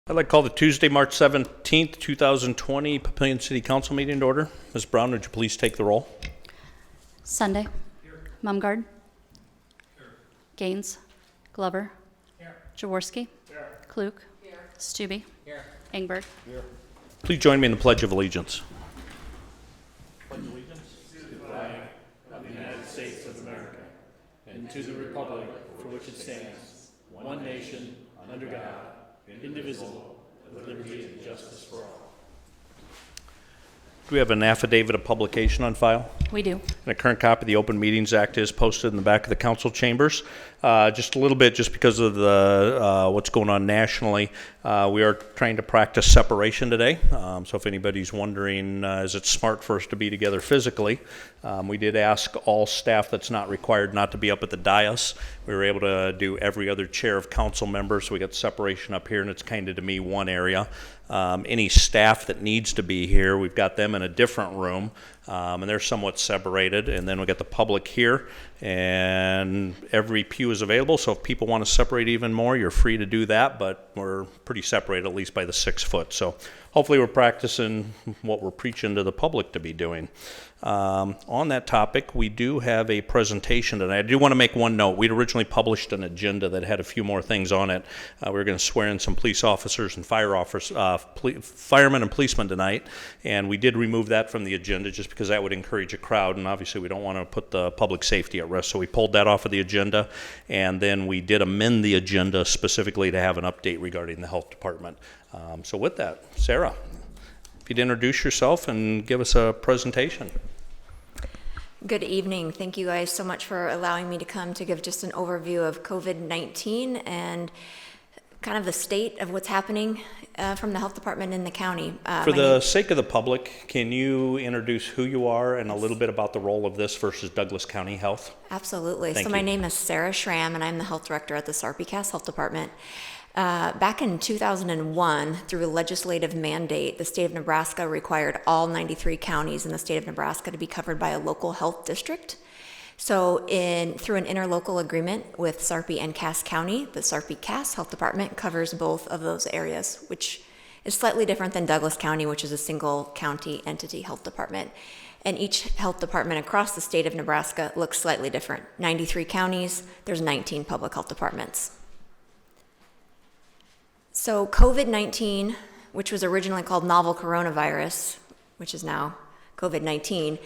I'd like to call the Tuesday, March 17th, 2020 Papillion City Council meeting to order. Ms. Brown, would you please take the roll? Sunday. Here. Mumgard. Here. Gaines. Glover. Here. Jaworski. Here. Klug. Here. Stube. Here. Engberg. Here. Please join me in the Pledge of Allegiance. Pledge allegiance to the flag of the United States of America and to the republic for which it stands, one nation, under God, indivisible, with liberty and justice for all. Do we have an affidavit of publication on file? We do. And a current copy of the Open Meetings Act is posted in the back of the council chambers. Just a little bit, just because of the what's going on nationally, we are trying to practice separation today. So if anybody's wondering, is it smart for us to be together physically? We did ask all staff that's not required not to be up at the dais. We were able to do every other chair of council members, so we got separation up here, and it's kind of, to me, one area. Any staff that needs to be here, we've got them in a different room, and they're somewhat separated. And then we got the public here, and every pew is available. So if people want to separate even more, you're free to do that. But we're pretty separated, at least by the 6 foot. So hopefully we're practicing what we're preaching to the public to be doing. On that topic, we do have a presentation tonight. I do want to make one note. We'd originally published an agenda that had a few more things on it. We were going to swear in some police officers and firemen and policemen tonight, and we did remove that from the agenda just because that would encourage a crowd, and obviously we don't want to put the public safety at risk, so we pulled that off of the agenda. And then we did amend the agenda specifically to have an update regarding the health department. So with that, Sarah, if you'd introduce yourself and give us a presentation. Good evening. Thank you guys so much for allowing me to come to give just an overview of COVID-19 and kind of the state of what's happening from the health department in the county. For the sake of the public, can you introduce who you are and a little bit about the role of this versus Douglas County Health? Absolutely. Thank so you. My name is Sarah Schramm, and I'm the health director at the Sarpy-Cass Health Department. Back in 2001, through a legislative mandate, the state of Nebraska required all 93 counties in the state of Nebraska to be covered by a local health district. So through an interlocal agreement with Sarpy and Cass County, the Sarpy-Cass Health Department covers both of those areas, which is slightly different than Douglas County, which is a single county entity health department. And each health department across the state of Nebraska looks slightly different. 93 counties, there's 19 public health departments. So COVID-19, which was originally called novel coronavirus, which is now COVID-19,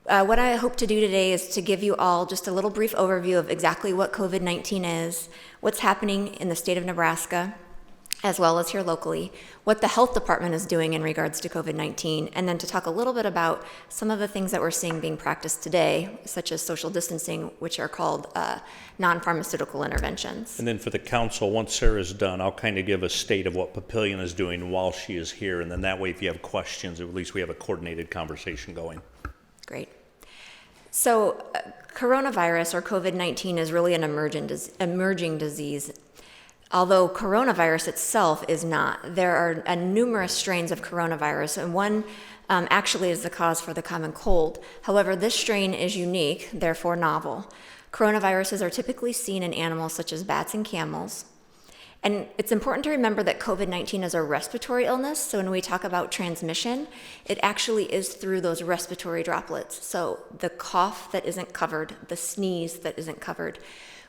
what I hope to do today is to give you all just a little brief overview of exactly what COVID-19 is, what's happening in the state of Nebraska, as well as here locally, what the health department is doing in regards to COVID-19, and then to talk a little bit about some of the things that we're seeing being practiced today, such as social distancing, which are called non-pharmaceutical interventions. And then for the council, once Sarah's done, I'll kind of give a state of what Papillion is doing while she is here, and then that way if you have questions, at least we have a coordinated conversation going. Great. So coronavirus, or COVID-19, is really an emerging disease. Although coronavirus itself is not, there are numerous strains of coronavirus, and one actually is the cause for the common cold. However, this strain is unique, therefore novel. Coronaviruses are typically seen in animals such as bats and camels. And it's important to remember that COVID-19 is a respiratory illness, so when we talk about transmission, it actually is through those respiratory droplets. So the cough that isn't covered, the sneeze that isn't covered.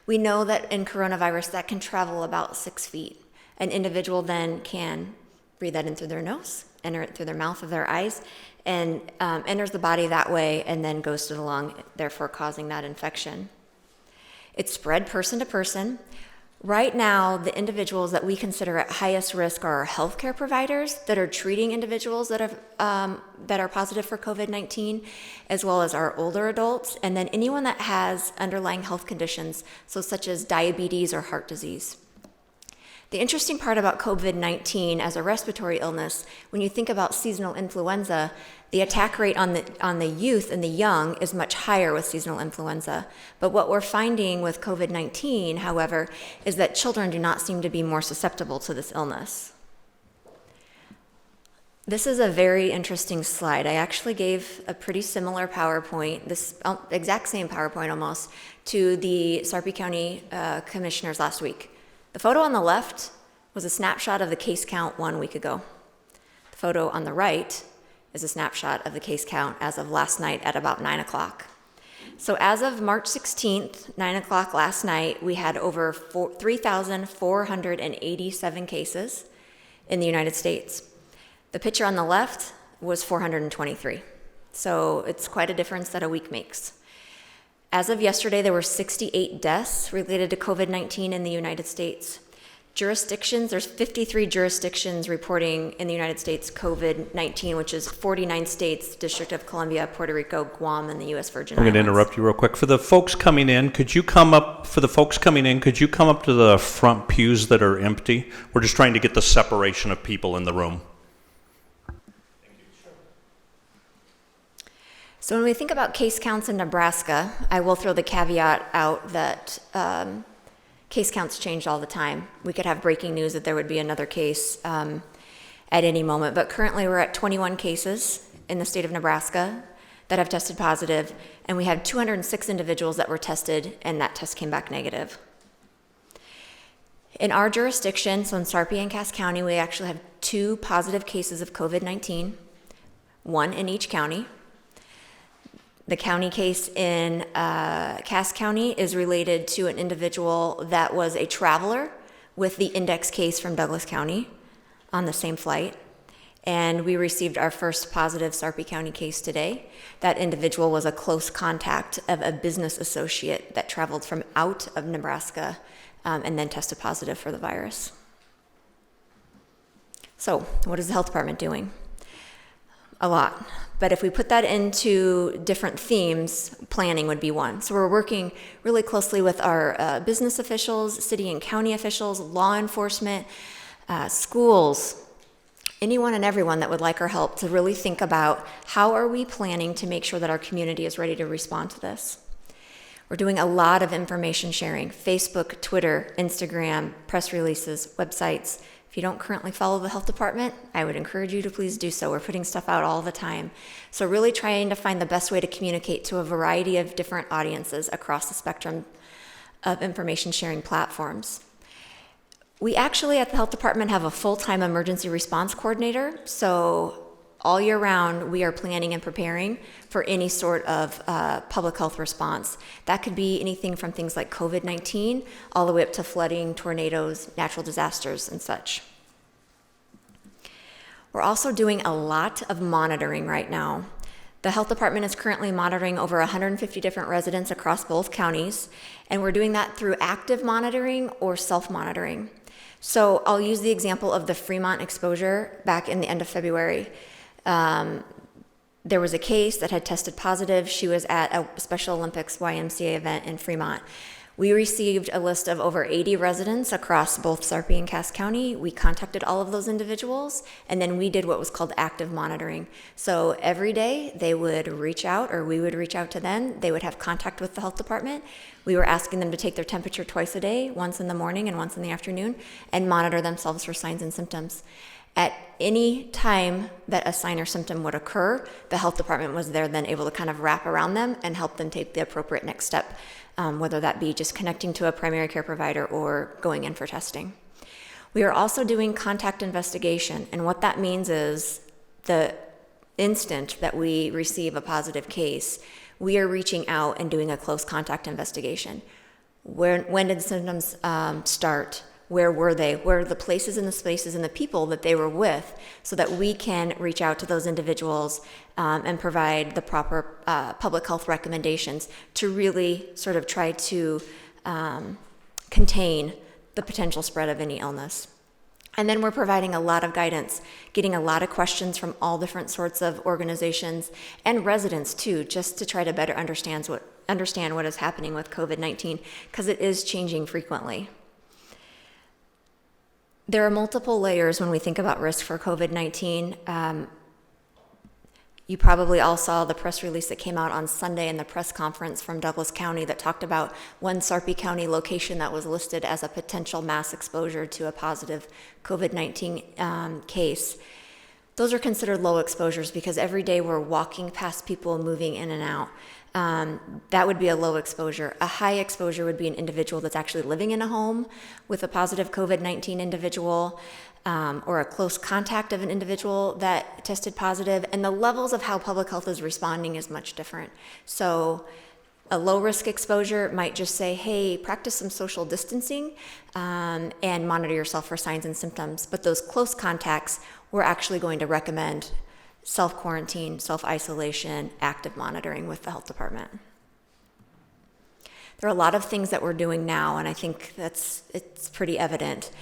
We know that in coronavirus that can travel about 6 feet. An individual then can breathe that in through their nose, enter it through their mouth or their eyes, and enters the body that way and then goes to the lung, therefore causing that infection. It's spread person to person. Right now, the individuals that we consider at highest risk are our healthcare providers that are treating individuals that are positive for COVID-19, as well as our older adults, and then anyone that has underlying health conditions, so such as diabetes or heart disease. The interesting part about COVID-19 as a respiratory illness, when you think about seasonal influenza, the attack rate on the youth and the young is much higher with seasonal influenza. But what we're finding with COVID-19, however, is that children do not seem to be more susceptible to this illness. This is a very interesting slide. I actually gave a pretty similar PowerPoint, this exact same PowerPoint almost, to the Sarpy County commissioners last week. The photo on the left was a snapshot of the case count 1 week ago. The photo on the right is a snapshot of the case count as of last night at about 9 o'clock. So as of March 16th, 9 o'clock last night, we had over 3,487 cases in the United States. The picture on the left was 423. So it's quite a difference that a week makes. As of yesterday, there were 68 deaths related to COVID-19 in the United States. Jurisdictions, there's 53 jurisdictions reporting in the United States COVID-19, which is 49 states, District of Columbia, Puerto Rico, Guam, and the U.S. Virgin I'm Islands. going to interrupt you real quick. For the folks coming in, could you come up to the front pews that are empty? We're just trying to get the separation of people in the room. So when we think about case counts in Nebraska, I will throw the caveat out that case counts change all the time. We could have breaking news that there would be another case at any moment, but currently we're at 21 cases in the state of Nebraska that have tested positive, and we had 206 individuals that were tested, and that test came back negative. In our jurisdiction, so in Sarpy and Cass County, we actually have 2 positive cases of COVID-19, 1 in each county. The county case in Cass County is related to an individual that was a traveler with the index case from Douglas County on the same flight. And we received our first positive Sarpy County case today. That individual was a close contact of a business associate that traveled from out of Nebraska and then tested positive for the virus. So, what is the health department doing? A lot. But if we put that into different themes, planning would be one. So we're working really closely with our business officials, city and county officials, law enforcement, schools, anyone and everyone that would like our help to really think about how are we planning to make sure that our community is ready to respond to this. We're doing a lot of information sharing, Facebook, Twitter, Instagram, press releases, websites. If you don't currently follow the health department, I would encourage you to please do so. We're putting stuff out all the time. So really trying to find the best way to communicate to a variety of different audiences across the spectrum of information sharing platforms. We actually at the health department have a full-time emergency response coordinator. So all year round, we are planning and preparing for any sort of public health response. That could be anything from things like COVID-19 all the way up to flooding, tornadoes, natural disasters, and such. We're also doing a lot of monitoring right now. The health department is currently monitoring over 150 different residents across both counties, and we're doing that through active monitoring or self-monitoring. So I'll use the example of the Fremont exposure back in the end of February. There was a case that had tested positive. She was at a Special Olympics YMCA event in Fremont. We received a list of over 80 residents across both Sarpy and Cass County. We contacted all of those individuals, and then we did what was called active monitoring. So every day they would reach out, or we would reach out to them. They would have contact with the health department. We were asking them to take their temperature twice a day, once in the morning and once in the afternoon, and monitor themselves for signs and symptoms. At any time that a sign or symptom would occur, the health department was there then able to kind of wrap around them and help them take the appropriate next step, whether that be just connecting to a primary care provider or going in for testing. We are also doing contact investigation, and what that means is the instant that we receive a positive case, we are reaching out and doing a close contact investigation. When did symptoms start? Where were they? Where are the places and the spaces and the people that they were with, so that we can reach out to those individuals and provide the proper public health recommendations to really sort of try to contain the potential spread of any illness. And then we're providing a lot of guidance, getting a lot of questions from all different sorts of organizations and residents too, just to try to better understand what is happening with COVID-19, because it is changing frequently. There are multiple layers when we think about risk for COVID-19. You probably all saw the press release that came out on Sunday in the press conference from Douglas County that talked about one Sarpy County location that was listed as a potential mass exposure to a positive COVID-19 case. Those are considered low exposures because every day we're walking past people moving in and out. That would be a low exposure. A high exposure would be an individual that's actually living in a home with a positive COVID-19 individual, or a close contact of an individual that tested positive, and the levels of how public health is responding is much different. So a low-risk exposure might just say, hey, practice some social distancing and monitor yourself for signs and symptoms. But those close contacts, we're actually going to recommend self-quarantine, self-isolation, active monitoring with the health department. There are a lot of things that we're doing now, and I think it's pretty evident.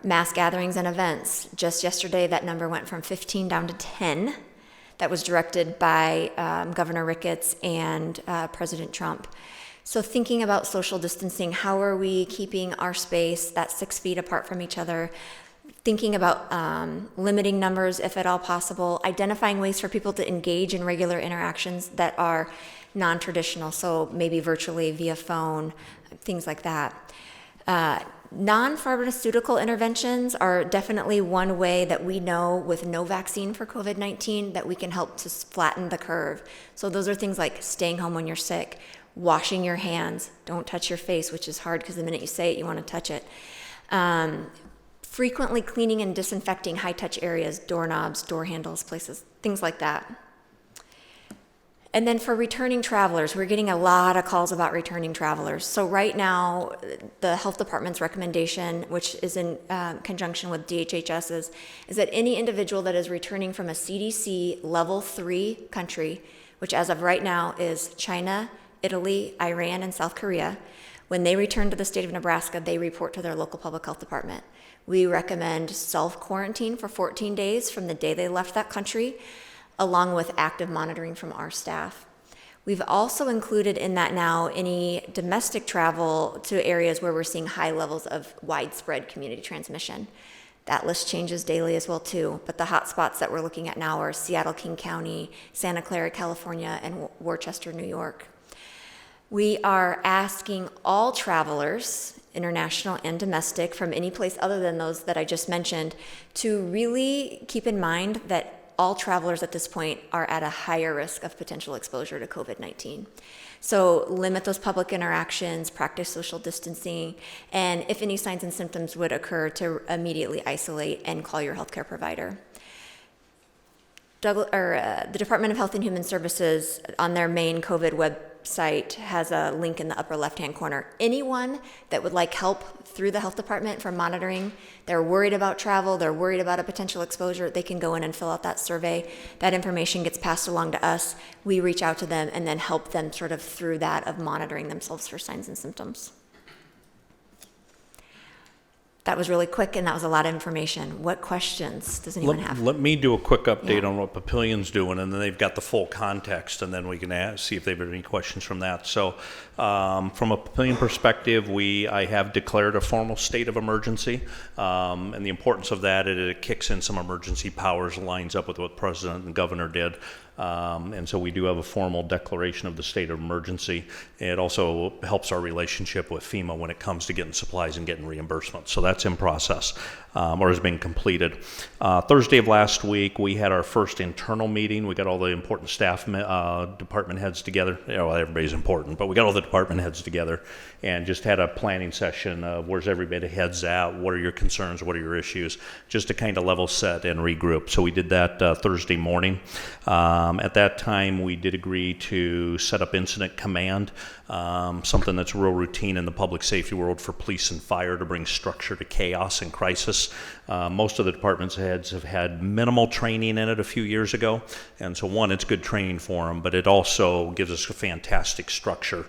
Mass gatherings and events. Just yesterday, that number went from 15 down to 10. That was directed by Governor Ricketts and President Trump. So thinking about social distancing, how are we keeping our space that 6 feet apart from each other? Thinking about limiting numbers if at all possible, identifying ways for people to engage in regular interactions that are non-traditional, so maybe virtually via phone, things like that. Non-pharmaceutical interventions are definitely one way that we know with no vaccine for COVID-19 that we can help to flatten the curve. So those are things like staying home when you're sick, washing your hands, don't touch your face, which is hard because the minute you say it, you want to touch it. Frequently cleaning and disinfecting high-touch areas, doorknobs, door handles, places, things like that. And then for returning travelers, we're getting a lot of calls about returning travelers. So right now, the health department's recommendation, which is in conjunction with DHHS's, is that any individual that is returning from a CDC level 3 country, which as of right now is China, Italy, Iran, and South Korea, when they return to the state of Nebraska, they report to their local public health department. We recommend self-quarantine for 14 days from the day they left that country, along with active monitoring from our staff. We've also included in that now any domestic travel to areas where we're seeing high levels of widespread community transmission. That list changes daily as well too, but the hot spots that we're looking at now are Seattle, King County, Santa Clara, California, and Worcester, New York. We are asking all travelers, international and domestic, from any place other than those that I just mentioned, to really keep in mind that all travelers at this point are at a higher risk of potential exposure to COVID-19. So limit those public interactions, practice social distancing, and if any signs and symptoms would occur, to immediately isolate and call your healthcare provider. The Department of Health and Human Services, on their main COVID website, has a link in the upper left-hand corner. Anyone that would like help through the health department for monitoring, they're worried about travel, they're worried about a potential exposure, they can go in and fill out that survey. That information gets passed along to us. We reach out to them and then help them sort of through that of monitoring themselves for signs and symptoms. That was really quick, and that was a lot of information. What questions does anyone have? Let me do a quick update Yeah. on what Papillion's doing, and then they've got the full context, and then we can see if they've got any questions from that. So from a Papillion perspective, I have declared a formal state of emergency, and the importance of that is it kicks in some emergency powers, lines up with what President and Governor did. And so we do have a formal declaration of the state of emergency. It also helps our relationship with FEMA when it comes to getting supplies and getting reimbursement. So that's in process, or has been completed. Thursday of last week, we had our first internal meeting. We got all the important staff department heads together. Well, everybody's important, but we got all the department heads together and just had a planning session of where's everybody heads at, what are your concerns, what are your issues, just to kind of level set and regroup. So we did that Thursday morning. At that time, we did agree to set up incident command, something that's real routine in the public safety world for police and fire to bring structure to chaos and crisis. Most of the department's heads have had minimal training in it a few years ago, and so one, it's good training for them, but it also gives us a fantastic structure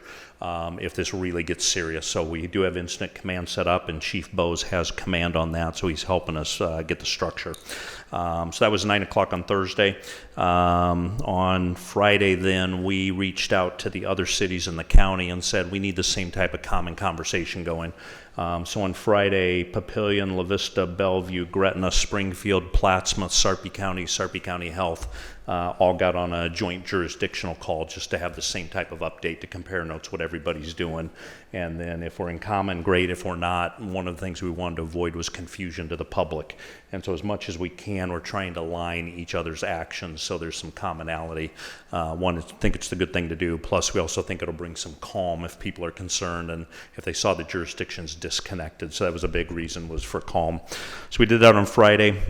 if this really gets serious. So we do have incident command set up, and Chief Bose has command on that, so he's helping us get the structure. So that was 9 o'clock on Thursday. On Friday then, we reached out to the other cities in the county and said we need the same type of common conversation going. So on Friday, Papillion, La Vista, Bellevue, Gretna, Springfield, Plattsmouth, Sarpy County Health, all got on a joint jurisdictional call just to have the same type of update to compare notes what everybody's doing. And then if we're in common, great. If we're not, one of the things we wanted to avoid was confusion to the public. And so as much as we can, we're trying to line each other's actions so there's some commonality. One, I think it's the good thing to do. Plus, we also think it'll bring some calm if people are concerned and if they saw the jurisdictions disconnected. So that was a big reason, was for calm. So we did that on Friday.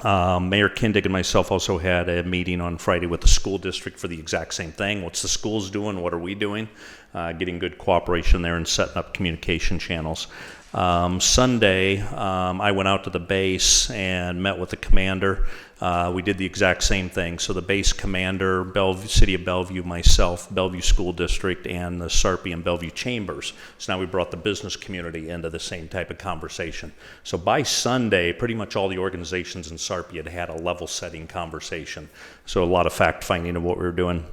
Mayor Kindig and myself also had a meeting on Friday with the school district for the exact same thing. What's the schools doing? What are we doing? Getting good cooperation there and setting up communication channels. Sunday, I went out to the base and met with the commander. We did the exact same thing. So the base commander, City of Bellevue, myself, Bellevue School District, and the Sarpy and Bellevue Chambers. So now we brought the business community into the same type of conversation. So by Sunday, pretty much all the organizations in Sarpy had a level-setting conversation. So a lot of fact-finding of what we were doing.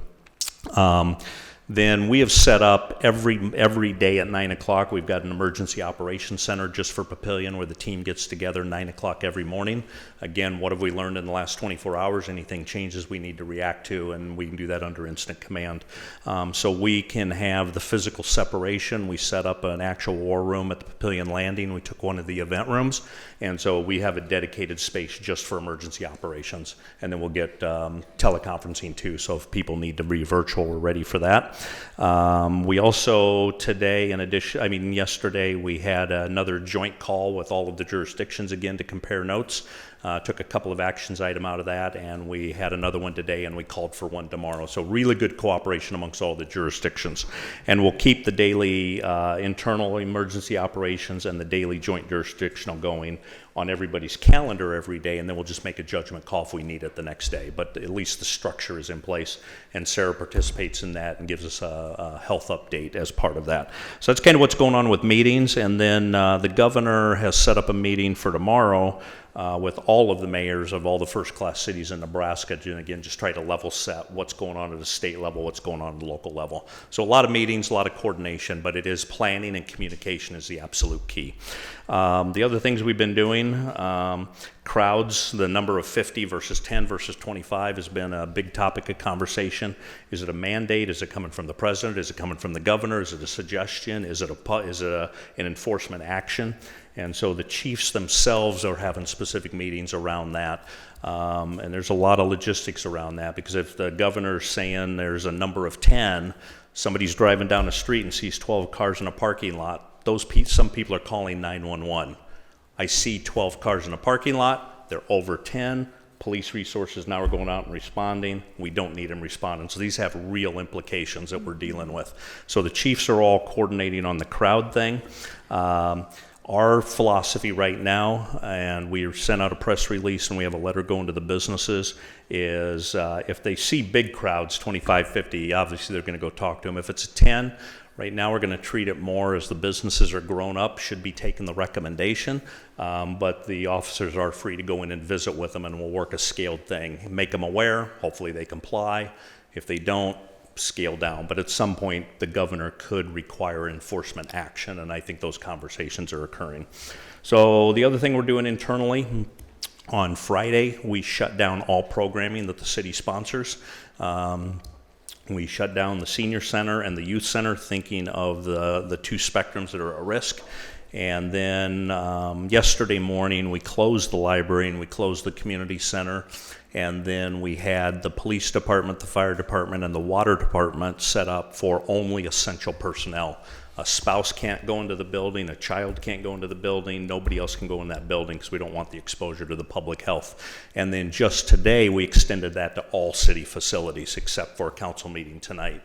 Then we have set up every day at 9 o'clock. We've got an emergency operations center just for Papillion where the team gets together 9 o'clock every morning. Again, what have we learned in the last 24 hours? Anything changes we need to react to, and we can do that under instant command. So we can have the physical separation. We set up an actual war room at the Papillion Landing. We took one of the event rooms, and so we have a dedicated space just for emergency operations. And then we'll get teleconferencing too, so if people need to be virtual, we're ready for that. We also today, yesterday, we had another joint call with all of the jurisdictions again to compare notes. Took a couple of actions item out of that, and we had another one today, and we called for one tomorrow. So really good cooperation amongst all the jurisdictions. And we'll keep the daily internal emergency operations and the daily joint jurisdictional going on everybody's calendar every day, and then we'll just make a judgment call if we need it the next day. But at least the structure is in place, and Sarah participates in that and gives us a health update as part of that. So that's kind of what's going on with meetings. And then the governor has set up a meeting for tomorrow with all of the mayors of all the first-class cities in Nebraska to, again, just try to level set what's going on at the state level, what's going on at the local level. So a lot of meetings, a lot of coordination, but it is planning and communication is the absolute key. The other things we've been doing, crowds, the number of 50 versus 10 versus 25 has been a big topic of conversation. Is it a mandate? Is it coming from the president? Is it coming from the governor? Is it a suggestion? Is it an enforcement action? And so the chiefs themselves are having specific meetings around that. And there's a lot of logistics around that, because if the governor's saying there's a number of 10, somebody's driving down the street and sees 12 cars in a parking lot, some people are calling 911. I see 12 cars in a parking lot, they're over 10, police resources now are going out and responding, we don't need them responding. So these have real implications that we're dealing with. So the chiefs are all coordinating on the crowd thing. Our philosophy right now, and we sent out a press release and we have a letter going to the businesses, is if they see big crowds, 25, 50, obviously they're going to go talk to them. If it's a 10, right now we're going to treat it more as the businesses are grown up, should be taking the recommendation, but the officers are free to go in and visit with them, and we'll work a scaled thing. Make them aware, hopefully they comply. If they don't, scale down. But at some point, the governor could require enforcement action, and I think those conversations are occurring. So the other thing we're doing internally, on Friday, we shut down all programming that the city sponsors. We shut down the senior center and the youth center, thinking of the two spectrums that are at risk. And then yesterday morning, we closed the library and we closed the community center. And then we had the police department, the fire department, and the water department set up for only essential personnel. A spouse can't go into the building, a child can't go into the building, nobody else can go in that building because we don't want the exposure to the public health. And then just today, we extended that to all city facilities except for a council meeting tonight.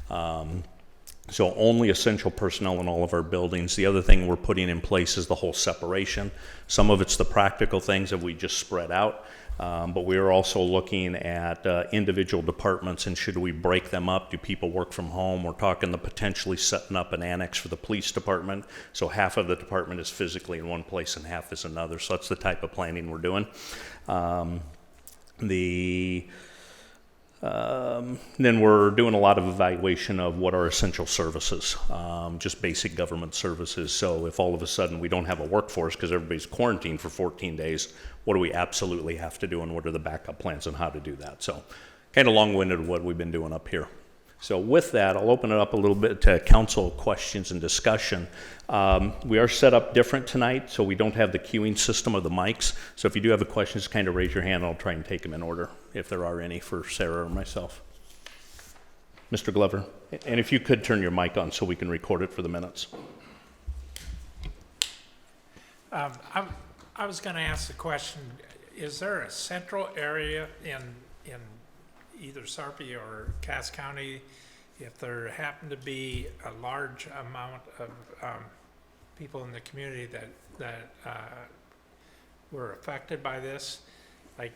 So only essential personnel in all of our buildings. The other thing we're putting in place is the whole separation. Some of it's the practical things that we just spread out. But we are also looking at individual departments and should we break them up? Do people work from home? We're talking the potentially setting up an annex for the police department. So half of the department is physically in one place and half is another. So that's the type of planning we're doing. Then we're doing a lot of evaluation of what are essential services, just basic government services. So if all of a sudden we don't have a workforce because everybody's quarantined for 14 days, what do we absolutely have to do, and what are the backup plans on how to do that? So kind of long-winded what we've been doing up here. So with that, I'll open it up a little bit to council questions and discussion. We are set up different tonight, so we don't have the queuing system of the mics. So if you do have a question, just kind of raise your hand, and I'll try and take them in order, if there are any for Sarah or myself. Mr. Glover, and if you could turn your mic on so we can record it for the minutes. I was going to ask the question, is there a central area in either Sarpy or Cass County, if there happened to be a large amount of people in the community that were affected by this? Like,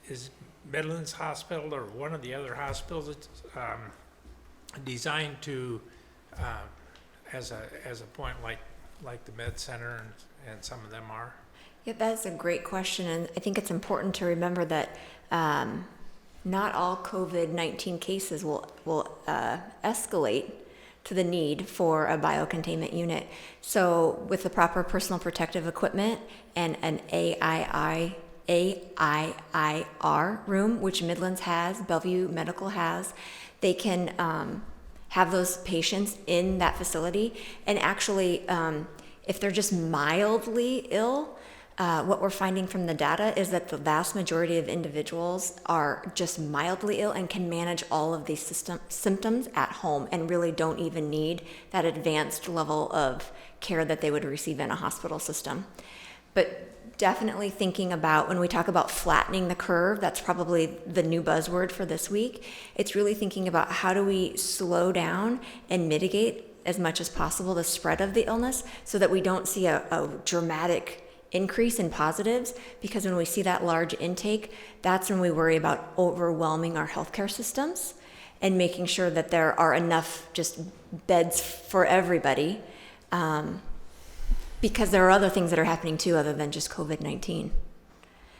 is Midlands Hospital or one of the other hospitals designed to, as a point like the Med Center and some of them are? Yeah, that's a great question, and I think it's important to remember that not all COVID-19 cases will escalate to the need for a biocontainment unit. So with the proper personal protective equipment and an AIIR room, which Midlands has, Bellevue Medical has, they can have those patients in that facility. And actually, if they're just mildly ill, what we're finding from the data is that the vast majority of individuals are just mildly ill and can manage all of these symptoms at home and really don't even need that advanced level of care that they would receive in a hospital system. But definitely thinking about, when we talk about flattening the curve, that's probably the new buzzword for this week. It's really thinking about how do we slow down and mitigate as much as possible the spread of the illness so that we don't see a dramatic increase in positives, because when we see that large intake, that's when we worry about overwhelming our healthcare systems and making sure that there are enough just beds for everybody, because there are other things that are happening too other than just COVID-19.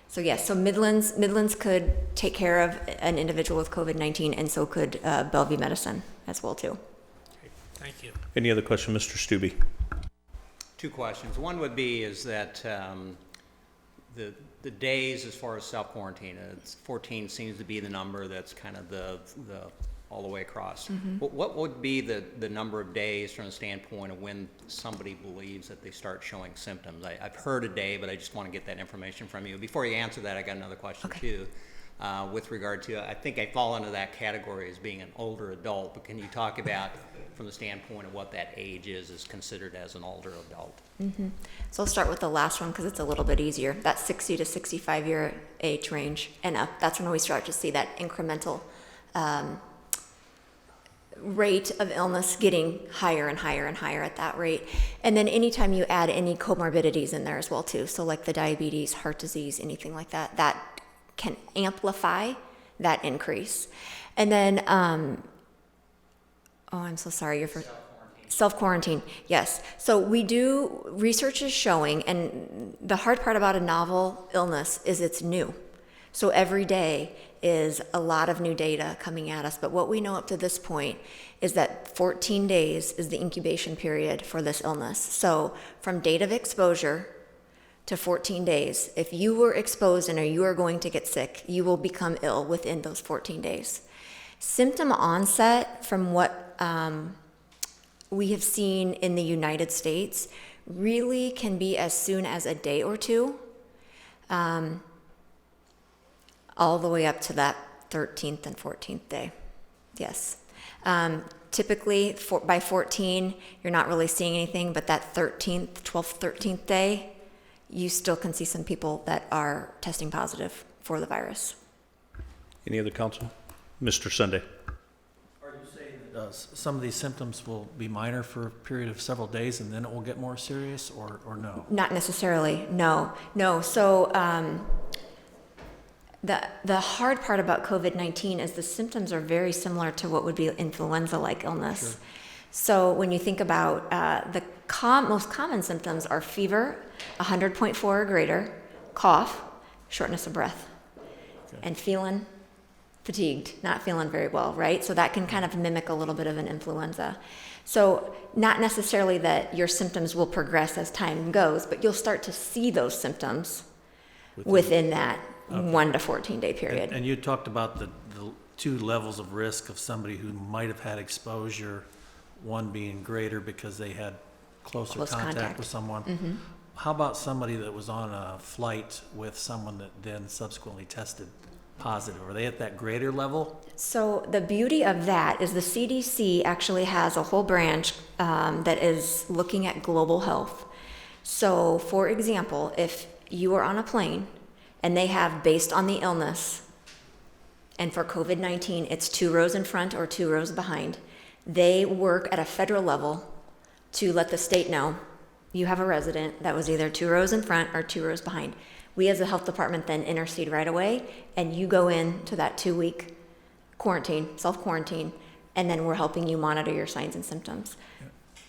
So yes, so Midlands could take care of an individual with COVID-19, and so could Bellevue Medicine as well too. Okay, thank you. Any other question, Mr. Stubbe? Two questions. One would be is that the days as far as self-quarantine, 14 seems to be the number that's kind of the all the way across. Mm-hmm. What would be the number of days from the standpoint of when somebody believes that they start showing symptoms? I've heard a day, but I just want to get that information from you. Before you answer that, I got another question too. With regard to, I think I fall into that category as being an older adult, but can you talk about from the standpoint of what that age is considered as an older adult? Mm-hmm. So I'll start with the last one because it's a little bit easier. That 60 to 65 year age range and up, that's when we start to see that incremental rate of illness getting higher and higher and higher at that rate. And then anytime you add any comorbidities in there as well too, so like the diabetes, heart disease, anything like that, that can amplify that increase. And then, I'm so sorry, you're first. Self-quarantine, yes. So we do, research is showing, and the hard part about a novel illness is it's new. So every day is a lot of new data coming at us. But what we know up to this point is that 14 days is the incubation period for this illness. So from date of exposure to 14 days, if you were exposed and you are going to get sick, you will become ill within those 14 days. Symptom onset, from what we have seen in the United States, really can be as soon as a day or two, all the way up to that 13th and 14th day. Yes. Typically, by 14, you're not really seeing anything, but that 13th, 12th, 13th day, you still can see some people that are testing positive for the virus. Any other council? Mr. Sunday. Are you saying that some of these symptoms will be minor for a period of several days and then it will get more serious, or no? Not necessarily, no. So the hard part about COVID-19 is the symptoms are very similar to what would be influenza-like illness. Sure. So when you think about the most common symptoms are fever, 100.4 or greater, cough, shortness of breath, and feeling fatigued, not feeling very well, right? So that can kind of mimic a little bit of an influenza. So not necessarily that your symptoms will progress as time goes, but you'll start to see those symptoms within that 1 to 14 day period. And you talked about the two levels of risk of somebody who might have had exposure, one being greater because they had close contact with someone. How about somebody that was on a flight with someone that then subsequently tested positive? Are they at that greater level? So the beauty of that is the CDC actually has a whole branch that is looking at global health. So for example, if you are on a plane and they have, based on the illness, and for COVID-19, it's 2 rows in front or 2 rows behind, they work at a federal level to let the state know you have a resident that was either 2 rows in front or 2 rows behind. We as a health department then intercede right away, and you go into that 2-week quarantine, self-quarantine, and then we're helping you monitor your signs and symptoms.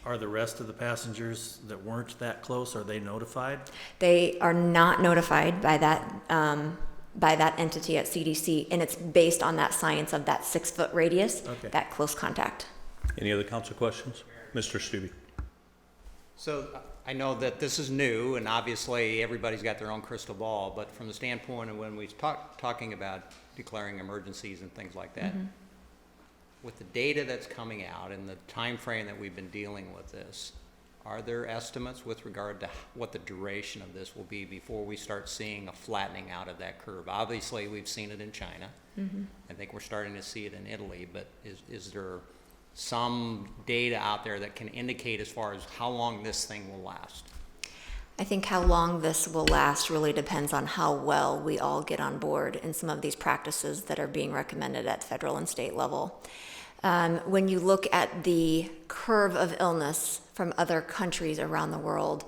Are the rest of the passengers that weren't that close, are they notified? They are not notified by that entity at CDC, and it's based on that science of that 6-foot radius, that close contact. Any other council questions? Mr. Stubbe. So I know that this is new, and obviously everybody's got their own crystal ball, but from the standpoint of when we talking about declaring emergencies and things like that, with the data that's coming out and the time frame that we've been dealing with this, are there estimates with regard to what the duration of this will be before we start seeing a flattening out of that curve? Obviously, we've seen it in China. I think we're starting to see it in Italy, but is there some data out there that can indicate as far as how long this thing will last? I think how long this will last really depends on how well we all get on board in some of these practices that are being recommended at federal and state level. When you look at the curve of illness from other countries around the world,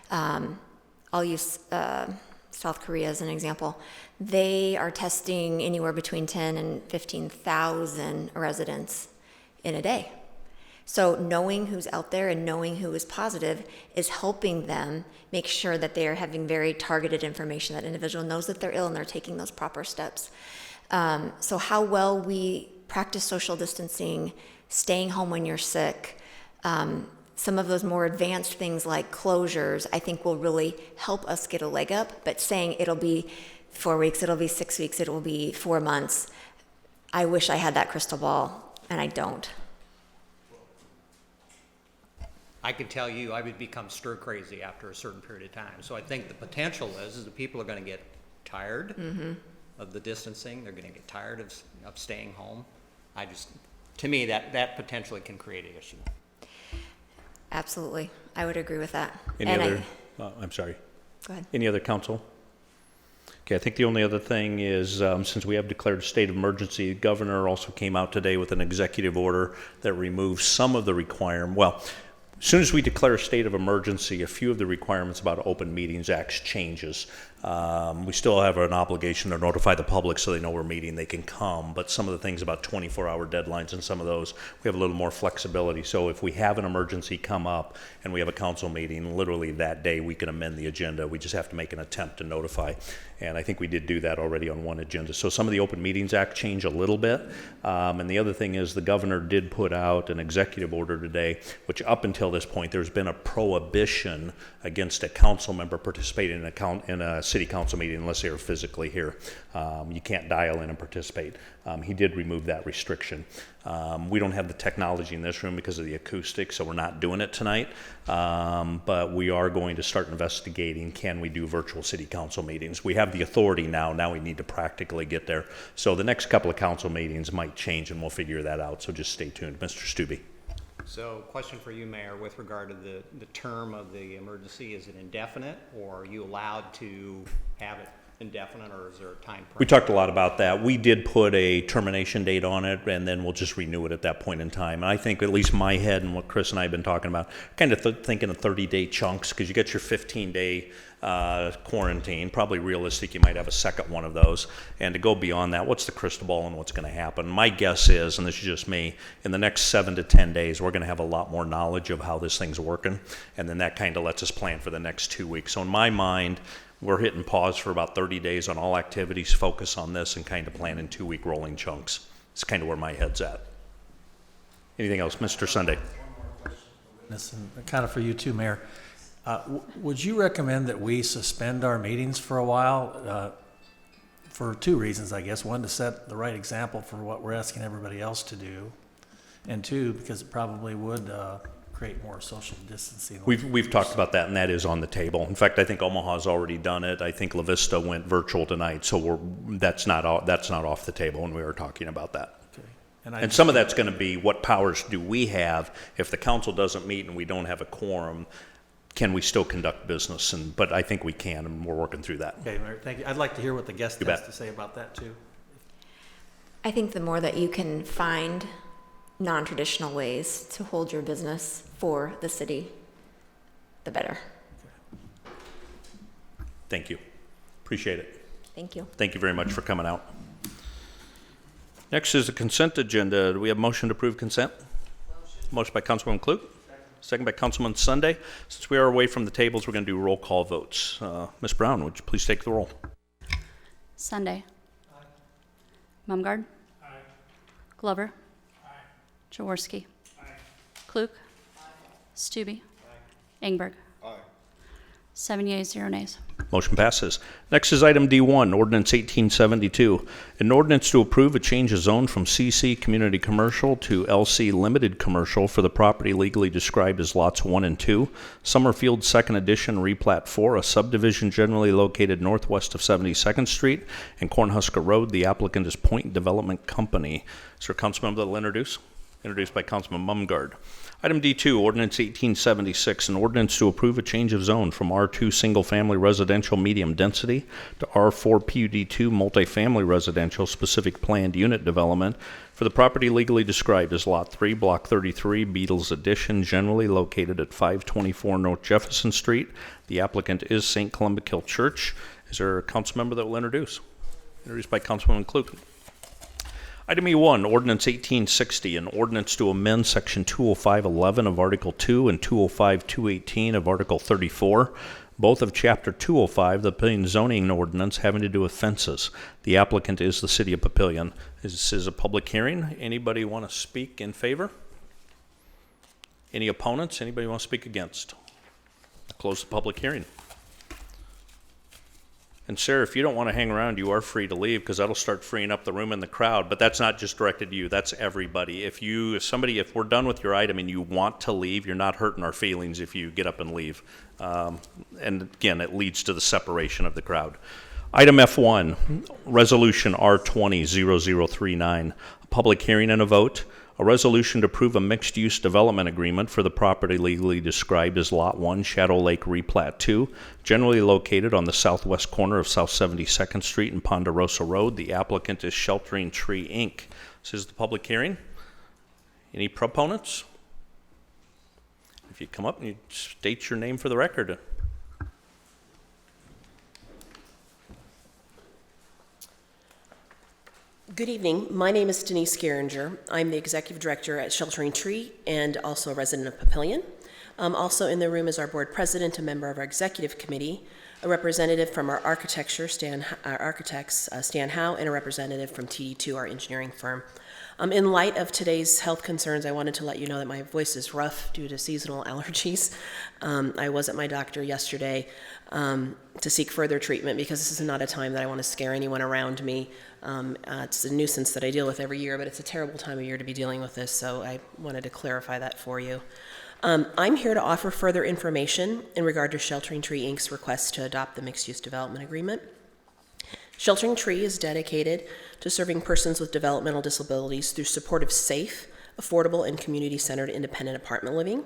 I'll use South Korea as an example. They are testing anywhere between 10 and 15,000 residents in a day. So knowing who's out there and knowing who is positive is helping them make sure that they are having very targeted information, that individual knows that they're ill and they're taking those proper steps. So how well we practice social distancing, staying home when you're sick, some of those more advanced things like closures, I think will really help us get a leg up. But saying it'll be 4 weeks, it'll be 6 weeks, it will be 4 months, I wish I had that crystal ball, and I don't. I could tell you I would become stir crazy after a certain period of time. So I think the potential is that people are going to get tired of the distancing. They're going to get tired of staying home. To me, that potentially can create an issue. Absolutely. I would agree with that. Any other? I'm sorry. Go ahead. Any other council? Okay, I think the only other thing is, since we have declared a state of emergency, the governor also came out today with an executive order that removes some of the requirement. Well, as soon as we declare a state of emergency, a few of the requirements about Open Meetings Act changes. We still have an obligation to notify the public so they know we're meeting, they can come, but some of the things about 24-hour deadlines and some of those, we have a little more flexibility. So if we have an emergency come up and we have a council meeting, literally that day we can amend the agenda. We just have to make an attempt to notify. And I think we did do that already on one agenda. So some of the Open Meetings Act change a little bit. And the other thing is the governor did put out an executive order today, which up until this point, there's been a prohibition against a council member participating in a city council meeting unless they are physically here. You can't dial in and participate. He did remove that restriction. We don't have the technology in this room because of the acoustics, so we're not doing it tonight. But we are going to start investigating, can we do virtual city council meetings? We have the authority now. Now we need to practically get there. So the next couple of council meetings might change, and we'll figure that out. So just stay tuned. Mr. Stubbe. So question for you, Mayor, with regard to the term of the emergency, is it indefinite, or are you allowed to have it indefinite, or is there a time frame? We talked a lot about that. We did put a termination date on it, and then we'll just renew it at that point in time. And I think, at least my head and what Chris and I have been talking about, kind of thinking of 30-day chunks, because you get your 15-day quarantine. Probably realistic, you might have a second one of those. And to go beyond that, what's the crystal ball and what's going to happen? My guess is, and this is just me, in the next 7 to 10 days, we're going to have a lot more knowledge of how this thing's working, and then that kind of lets us plan for the next 2 weeks. So in my mind, we're hitting pause for about 30 days on all activities, focus on this, and kind of plan in 2-week rolling chunks. It's kind of where my head's at. Anything else, Mr. Sunday? This and kind of for you too, Mayor. Would you recommend that we suspend our meetings for a while? For 2 reasons, I guess. One, to set the right example for what we're asking everybody else to do. And 2, because it probably would create more social distancing. We've talked about that, and that is on the table. In fact, I think Omaha's already done it. I think La Vista went virtual tonight, so that's not off the table, and we were talking about that. Okay. And some of that's going to be, what powers do we have if the council doesn't meet and we don't have a quorum? Can we still conduct business? But I think we can, and we're working through that. Okay, Mayor, thank you. I'd like to hear what the guest You has bet. to say about that too. I think the more that you can find non-traditional ways to hold your business for the city, the better. Thank you. Appreciate it. Thank you. Thank you very much for coming out. Next is the consent agenda. Do we have motion to approve consent? Motion by Councilman Klug. Second by Councilman Sunday. Since we are away from the tables, we're going to do roll call votes. Ms. Brown, would you please take the roll? Sunday. Mumgarde. Glover. Jaworski. Klug. Stube. Engberg. 7 yeas, 0 nays. Motion passes. Next is item D1, Ordinance 1872. An ordinance to approve a change of zone from CC Community Commercial to LC Limited Commercial for the property legally described as lots 1 and 2, Summerfield 2nd Edition, Replat 4, a subdivision generally located northwest of 72nd Street and Cornhusker Road. The applicant is Point Development Company. Is there a council member that will introduce? Introduced by Councilman Mumgarde. Item D2, Ordinance 1876, an ordinance to approve a change of zone from R2 single-family residential medium density to R4 PUD2 multifamily residential specific planned unit development for the property legally described as Lot 3, Block 33, Beatles Addition, generally located at 524 North Jefferson Street. The applicant is St. Columba Church. Is there a council member that will introduce? Introduced by Councilwoman Klug. Item E1, Ordinance 1860, an ordinance to amend Section 205.11 of Article 2 and 205.218 of Article 34, both of Chapter 205, the Papillion zoning ordinance having to do with fences. The applicant is the City of Papillion. This is a public hearing. Anybody want to speak in favor? Any opponents? Anybody want to speak against? I'll close the public hearing. And Sarah, if you don't want to hang around, you are free to leave because that'll start freeing up the room in the crowd. But that's not just directed to you. That's everybody. If we're done with your item and you want to leave, you're not hurting our feelings if you get up and leave. And again, it leads to the separation of the crowd. Item F1, Resolution R200039, a public hearing and a vote. A resolution to approve a mixed-use development agreement for the property legally described as Lot 1, Shadow Lake Replat 2, generally located on the southwest corner of South 72nd Street and Ponderosa Road. The applicant is Sheltering Tree, Inc. This is the public hearing. Any proponents? If you come up and you state your name for the record. Good evening. My name is Denise Geringer. I'm the Executive Director at Sheltering Tree and also a resident of Papillion. Also in the room is our Board President, a member of our Executive Committee, a representative from our architects, Stan Howe, and a representative from TD2, our engineering firm. In light of today's health concerns, I wanted to let you know that my voice is rough due to seasonal allergies. I was at my doctor yesterday to seek further treatment because this is not a time that I want to scare anyone around me. It's a nuisance that I deal with every year, but it's a terrible time of year to be dealing with this, so I wanted to clarify that for you. I'm here to offer further information in regard to Sheltering Tree, Inc.'s request to adopt the mixed-use development agreement. Sheltering Tree is dedicated to serving persons with developmental disabilities through supportive, safe, affordable, and community-centered independent apartment living.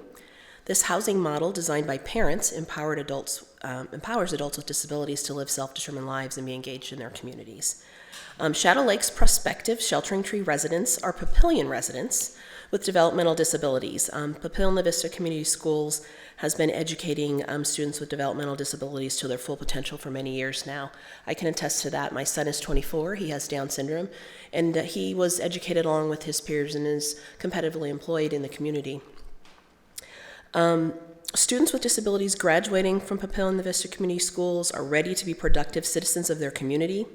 This housing model, designed by parents, empowers adults with disabilities to live self-determined lives and be engaged in their communities. Shadow Lake's prospective Sheltering Tree residents are Papillion residents with developmental disabilities. Papillion La Vista Community Schools has been educating students with developmental disabilities to their full potential for many years now. I can attest to that. My son is 24, he has Down syndrome, and he was educated along with his peers and is competitively employed in the community. Students with disabilities graduating from Papillion and the Vista Community Schools are ready to be productive citizens of their community.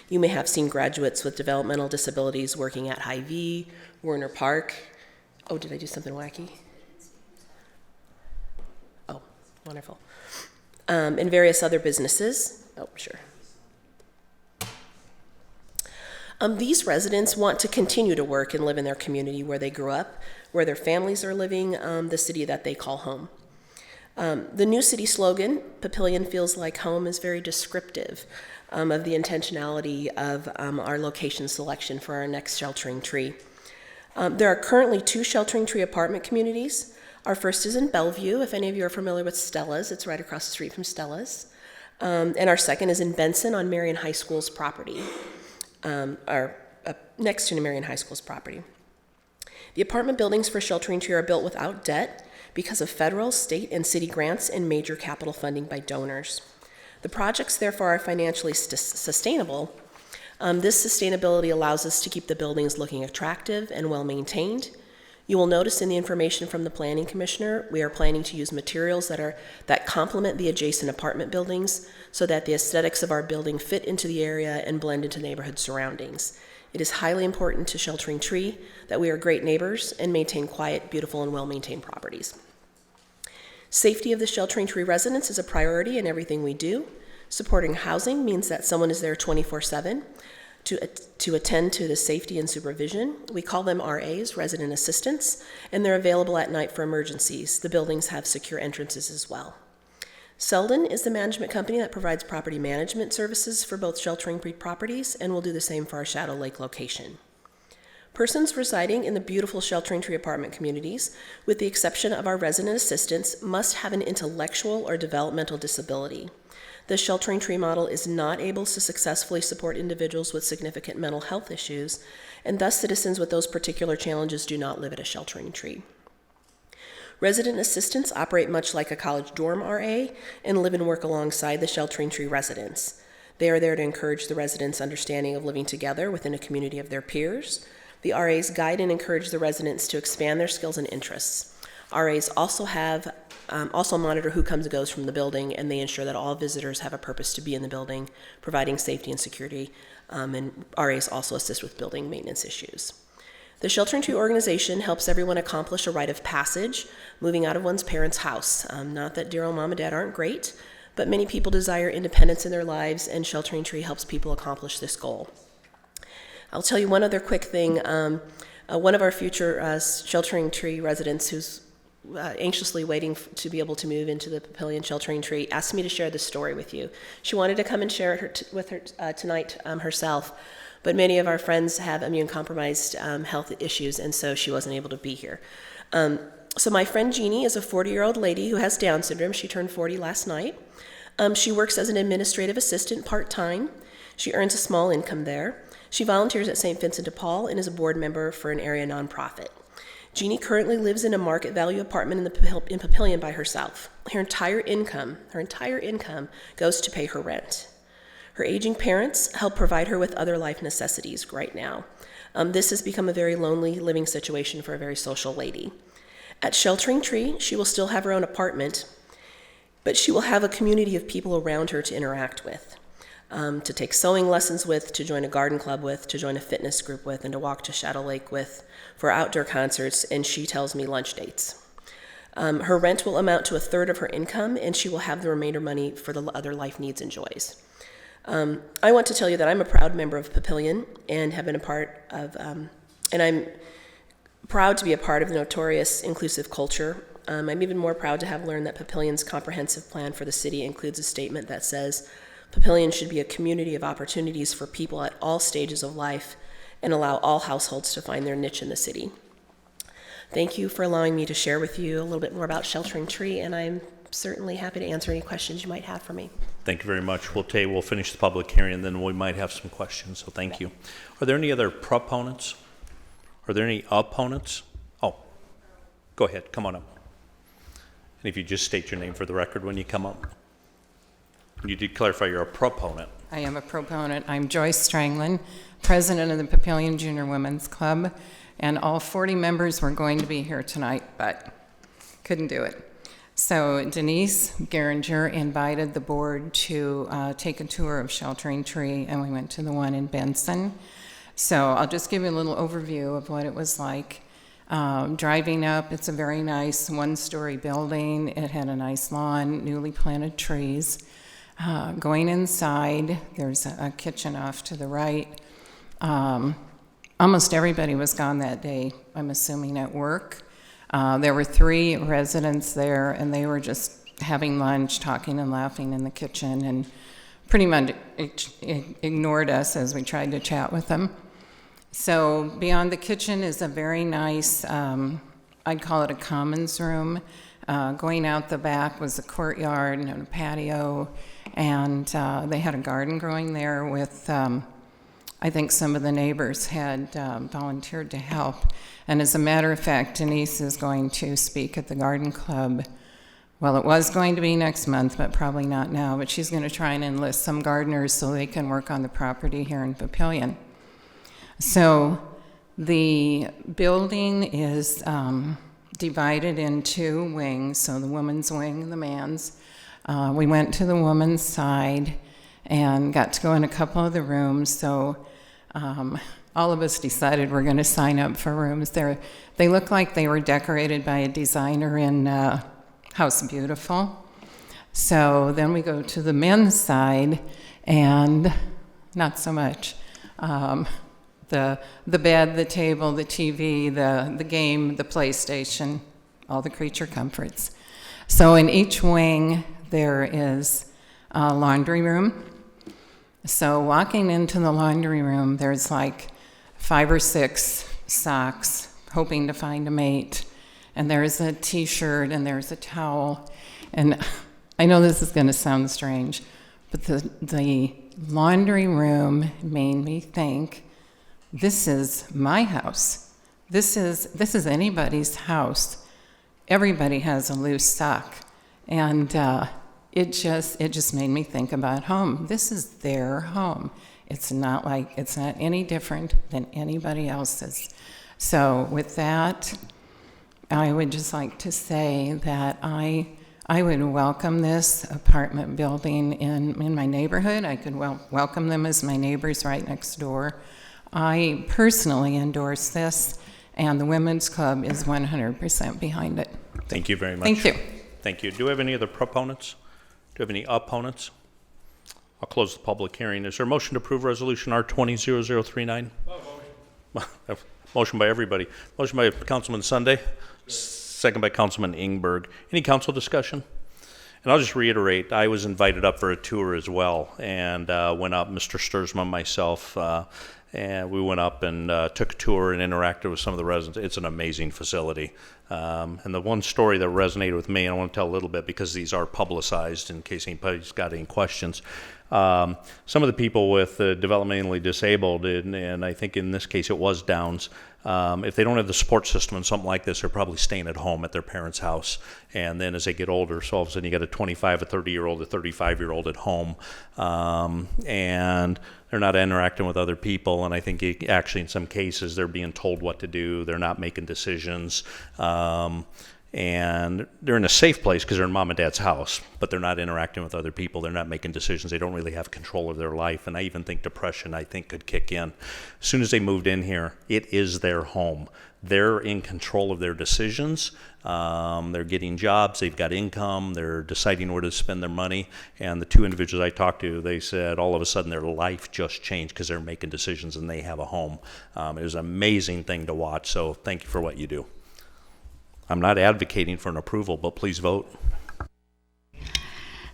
You may have seen graduates with developmental disabilities working at Hy-Vee, Werner Park. Oh, did I do something wacky? Oh, wonderful. And various other businesses. Oh, sure. These residents want to continue to work and live in their community where they grew up, where their families are living, the city that they call home. The new city slogan, Papillion Feels Like Home, is very descriptive of the intentionality of our location selection for our next sheltering tree. There are currently 2 sheltering tree apartment communities. Our first is in Bellevue. If any of you are familiar with Stella's, it's right across the street from Stella's. And our second is in Benson on Marion High School's property, next to Marion High School's property. The apartment buildings for sheltering tree are built without debt because of federal, state, and city grants and major capital funding by donors. The projects, therefore, are financially sustainable. This sustainability allows us to keep the buildings looking attractive and well-maintained. You will notice in the information from the Planning Commissioner, we are planning to use materials that complement the adjacent apartment buildings so that the aesthetics of our building fit into the area and blend into neighborhood surroundings. It is highly important to Sheltering Tree that we are great neighbors and maintain quiet, beautiful, and well-maintained properties. Safety of the Sheltering Tree residents is a priority in everything we do. Supporting housing means that someone is there 24/7 to attend to the safety and supervision. We call them RAs, resident assistants, and they're available at night for emergencies. The buildings have secure entrances as well. Selden is the management company that provides property management services for both Sheltering Tree properties and will do the same for our Shadow Lake location. Persons residing in the beautiful Sheltering Tree apartment communities, with the exception of our resident assistants, must have an intellectual or developmental disability. The Sheltering Tree model is not able to successfully support individuals with significant mental health issues, and thus citizens with those particular challenges do not live at a Sheltering Tree. Resident assistants operate much like a college dorm RA and live and work alongside the Sheltering Tree residents. They are there to encourage the residents' understanding of living together within a community of their peers. The RAs guide and encourage the residents to expand their skills and interests. RAs also monitor who comes and goes from the building, and they ensure that all visitors have a purpose to be in the building, providing safety and security, and RAs also assist with building maintenance issues. The Sheltering Tree organization helps everyone accomplish a rite of passage, moving out of one's parents' house. Not that dear old mom and dad aren't great, but many people desire independence in their lives, and Sheltering Tree helps people accomplish this goal. I'll tell you one other quick thing. One of our future Sheltering Tree residents who's anxiously waiting to be able to move into the Papillion Sheltering Tree asked me to share this story with you. She wanted to come and share it with her tonight herself, but many of our friends have immune-compromised health issues, and so she wasn't able to be here. So my friend Jeannie is a 40-year-old lady who has Down syndrome. She turned 40 last night. She works as an administrative assistant part-time. She earns a small income there. She volunteers at St. Vincent de Paul and is a board member for an area nonprofit. Jeannie currently lives in a market value apartment in Papillion by herself. Her entire income goes to pay her rent. Her aging parents help provide her with other life necessities right now. This has become a very lonely living situation for a very social lady. At Sheltering Tree, she will still have her own apartment, but she will have a community of people around her to interact with, to take sewing lessons with, to join a garden club with, to join a fitness group with, and to walk to Shadow Lake with for outdoor concerts, and she tells me lunch dates. Her rent will amount to 1/3 of her income, and she will have the remainder money for the other life needs and joys. I want to tell you that I'm a proud member of Papillion and have been a part of, and I'm proud to be a part of the notorious inclusive culture. I'm even more proud to have learned that Papillion's comprehensive plan for the city includes a statement that says, Papillion should be a community of opportunities for people at all stages of life and allow all households to find their niche in the city. Thank you for allowing me to share with you a little bit more about Sheltering Tree, and I'm certainly happy to answer any questions you might have for me. Thank you very much. We'll finish the public hearing, and then we might have some questions, so thank you. Are there any other proponents? Are there any opponents? Oh, go ahead. Come on up. And if you just state your name for the record when you come up. You did clarify you're a proponent. I am a proponent. I'm Joyce Stranglin, president of the Papillion Junior Women's Club, and all 40 members were going to be here tonight, but couldn't do it. So Denise Geringer invited the board to take a tour of Sheltering Tree, and we went to the one in Benson. So I'll just give you a little overview of what it was like. Driving up, it's a very nice one-story building. It had a nice lawn, newly planted trees. Going inside, there's a kitchen off to the right. Almost everybody was gone that day, I'm assuming at work. There were 3 residents there, and they were just having lunch, talking and laughing in the kitchen, and pretty much ignored us as we tried to chat with them. So beyond the kitchen is a very nice, I'd call it a commons room. Going out the back was a courtyard and a patio, and they had a garden growing there with, I think some of the neighbors had volunteered to help. And as a matter of fact, Denise is going to speak at the garden club. Well, it was going to be next month, but probably not now. But she's going to try and enlist some gardeners so they can work on the property here in Papillion. So the building is divided in 2 wings, so the woman's wing and the man's. We went to the woman's side and got to go in a couple of the rooms. So all of us decided we're going to sign up for rooms there. They look like they were decorated by a designer in House Beautiful. So then we go to the men's side, and not so much. The bed, the table, the TV, the game, the PlayStation, all the creature comforts. So in each wing, there is a laundry room. So walking into the laundry room, there's like 5 or 6 socks, hoping to find a mate. And there's a t-shirt and there's a towel. And I know this is going to sound strange, but the laundry room made me think, this is my house. This is anybody's house. Everybody has a loose sock. And it just made me think about home. This is their home. It's not any different than anybody else's. So with that, I would just like to say that I would welcome this apartment building in my neighborhood. I could welcome them as my neighbors right next door. I personally endorse this, and the Women's Club is 100% behind it. Thank you very much. Thank you. Thank you. Do we have any other proponents? Do we have any opponents? I'll close the public hearing. Is there a motion to approve Resolution R200039? Motion by everybody. Motion by Councilman Sunday, second by Councilman Ingberg. Any council discussion? And I'll just reiterate, I was invited up for a tour as well, and went up, Mr. Sturzman, myself, and we went up and took a tour and interacted with some of the residents. It's an amazing facility. And the one story that resonated with me, and I want to tell a little bit because these are publicized in case anybody's got any questions. Some of the people with developmentally disabled, and I think in this case it was Downs, if they don't have the support system and something like this, they're probably staying at home at their parents' house. And then as they get older, so all of a sudden you got a 25, a 30-year-old, a 35-year-old at home, and they're not interacting with other people. And I think actually in some cases they're being told what to do. They're not making decisions. And they're in a safe place because they're in mom and dad's house, but they're not interacting with other people. They're not making decisions. They don't really have control of their life. And I even think depression, could kick in. As soon as they moved in here, it is their home. They're in control of their decisions. They're getting jobs. They've got income. They're deciding where to spend their money. And the 2 individuals I talked to, they said all of a sudden their life just changed because they're making decisions and they have a home. It was an amazing thing to watch. So thank you for what you do. I'm not advocating for an approval, but please vote.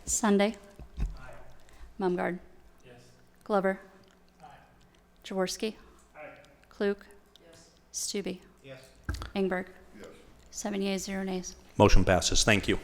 Sunday. Aye. Mumgarde. Yes. Glover. Aye. Jaworski. Aye. Klug. Yes. Stube. Yes. Ingberg. Yes. 7 yeas, 0 nays. Motion passes. Thank you.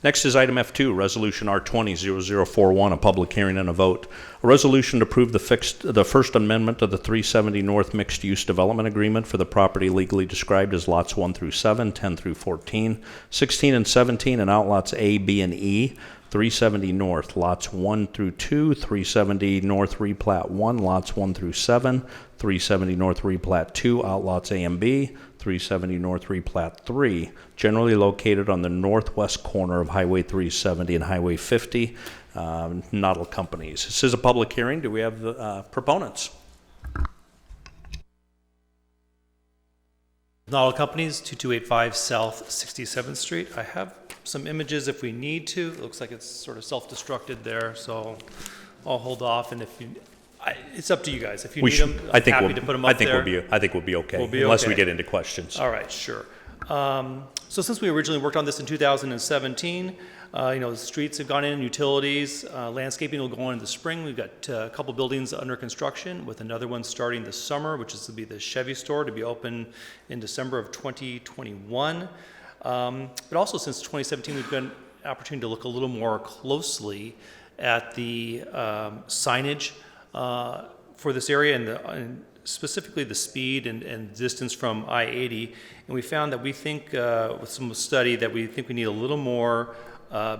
Next is item F2, Resolution R200041, a public hearing and a vote. A resolution to approve the First Amendment of the 370 North Mixed Use Development Agreement for the property legally described as lots 1 through 7, 10 through 14, 16 and 17, and outlots A, B, and E. 370 North, lots 1 through 2, 370 North replat 1, lots 1 through 7, 370 North replat 2, outlots A and B, 370 North replat 3, generally located on the northwest corner of Highway 370 and Highway 50, Noddle Companies. This is a public hearing. Do we have the proponents? Noddle Companies, 2285 South 67th Street. I have some images if we need to. It looks like it's sort of self-destructed there, so I'll hold off. And if you, it's up to you guys. If you need them, I'm happy to put them up there. I think we'll be okay, We'll be unless we okay. get into questions. All right, sure. So since we originally worked on this in 2017, the streets have gone in, utilities, landscaping will go on in the spring. We've got a couple buildings under construction, with another one starting this summer, which is to be the Chevy store, to be open in December of 2021. But also since 2017, we've got an opportunity to look a little more closely at the signage for this area, and specifically the speed and distance from I-80. And we found that we think, with some study, that we think we need a little more,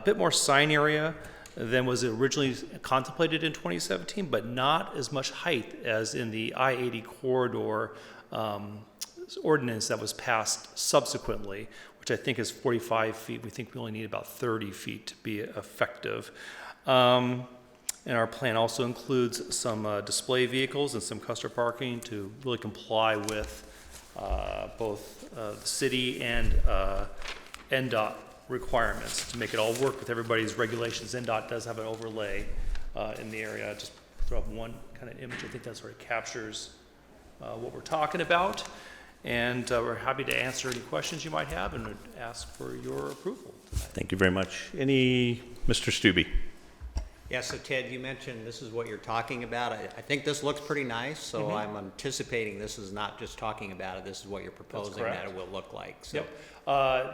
bit more sign area than was originally contemplated in 2017, but not as much height as in the I-80 corridor ordinance that was passed subsequently, which I think is 45 feet. We think we only need about 30 feet to be effective. And our plan also includes some display vehicles and some customer parking to really comply with both the city and NDOT requirements to make it all work with everybody's regulations. NDOT does have an overlay in the area. Just throw up one kind of image. I think that sort of captures what we're talking about. And we're happy to answer any questions you might have and would ask for your approval tonight. Thank you very much. Mr. Stubbe? Yeah, so Ted, you mentioned this is what you're talking about. I think this looks pretty nice, so I'm anticipating this is not just talking about it, this is what you're proposing that it will look like. So. Yep.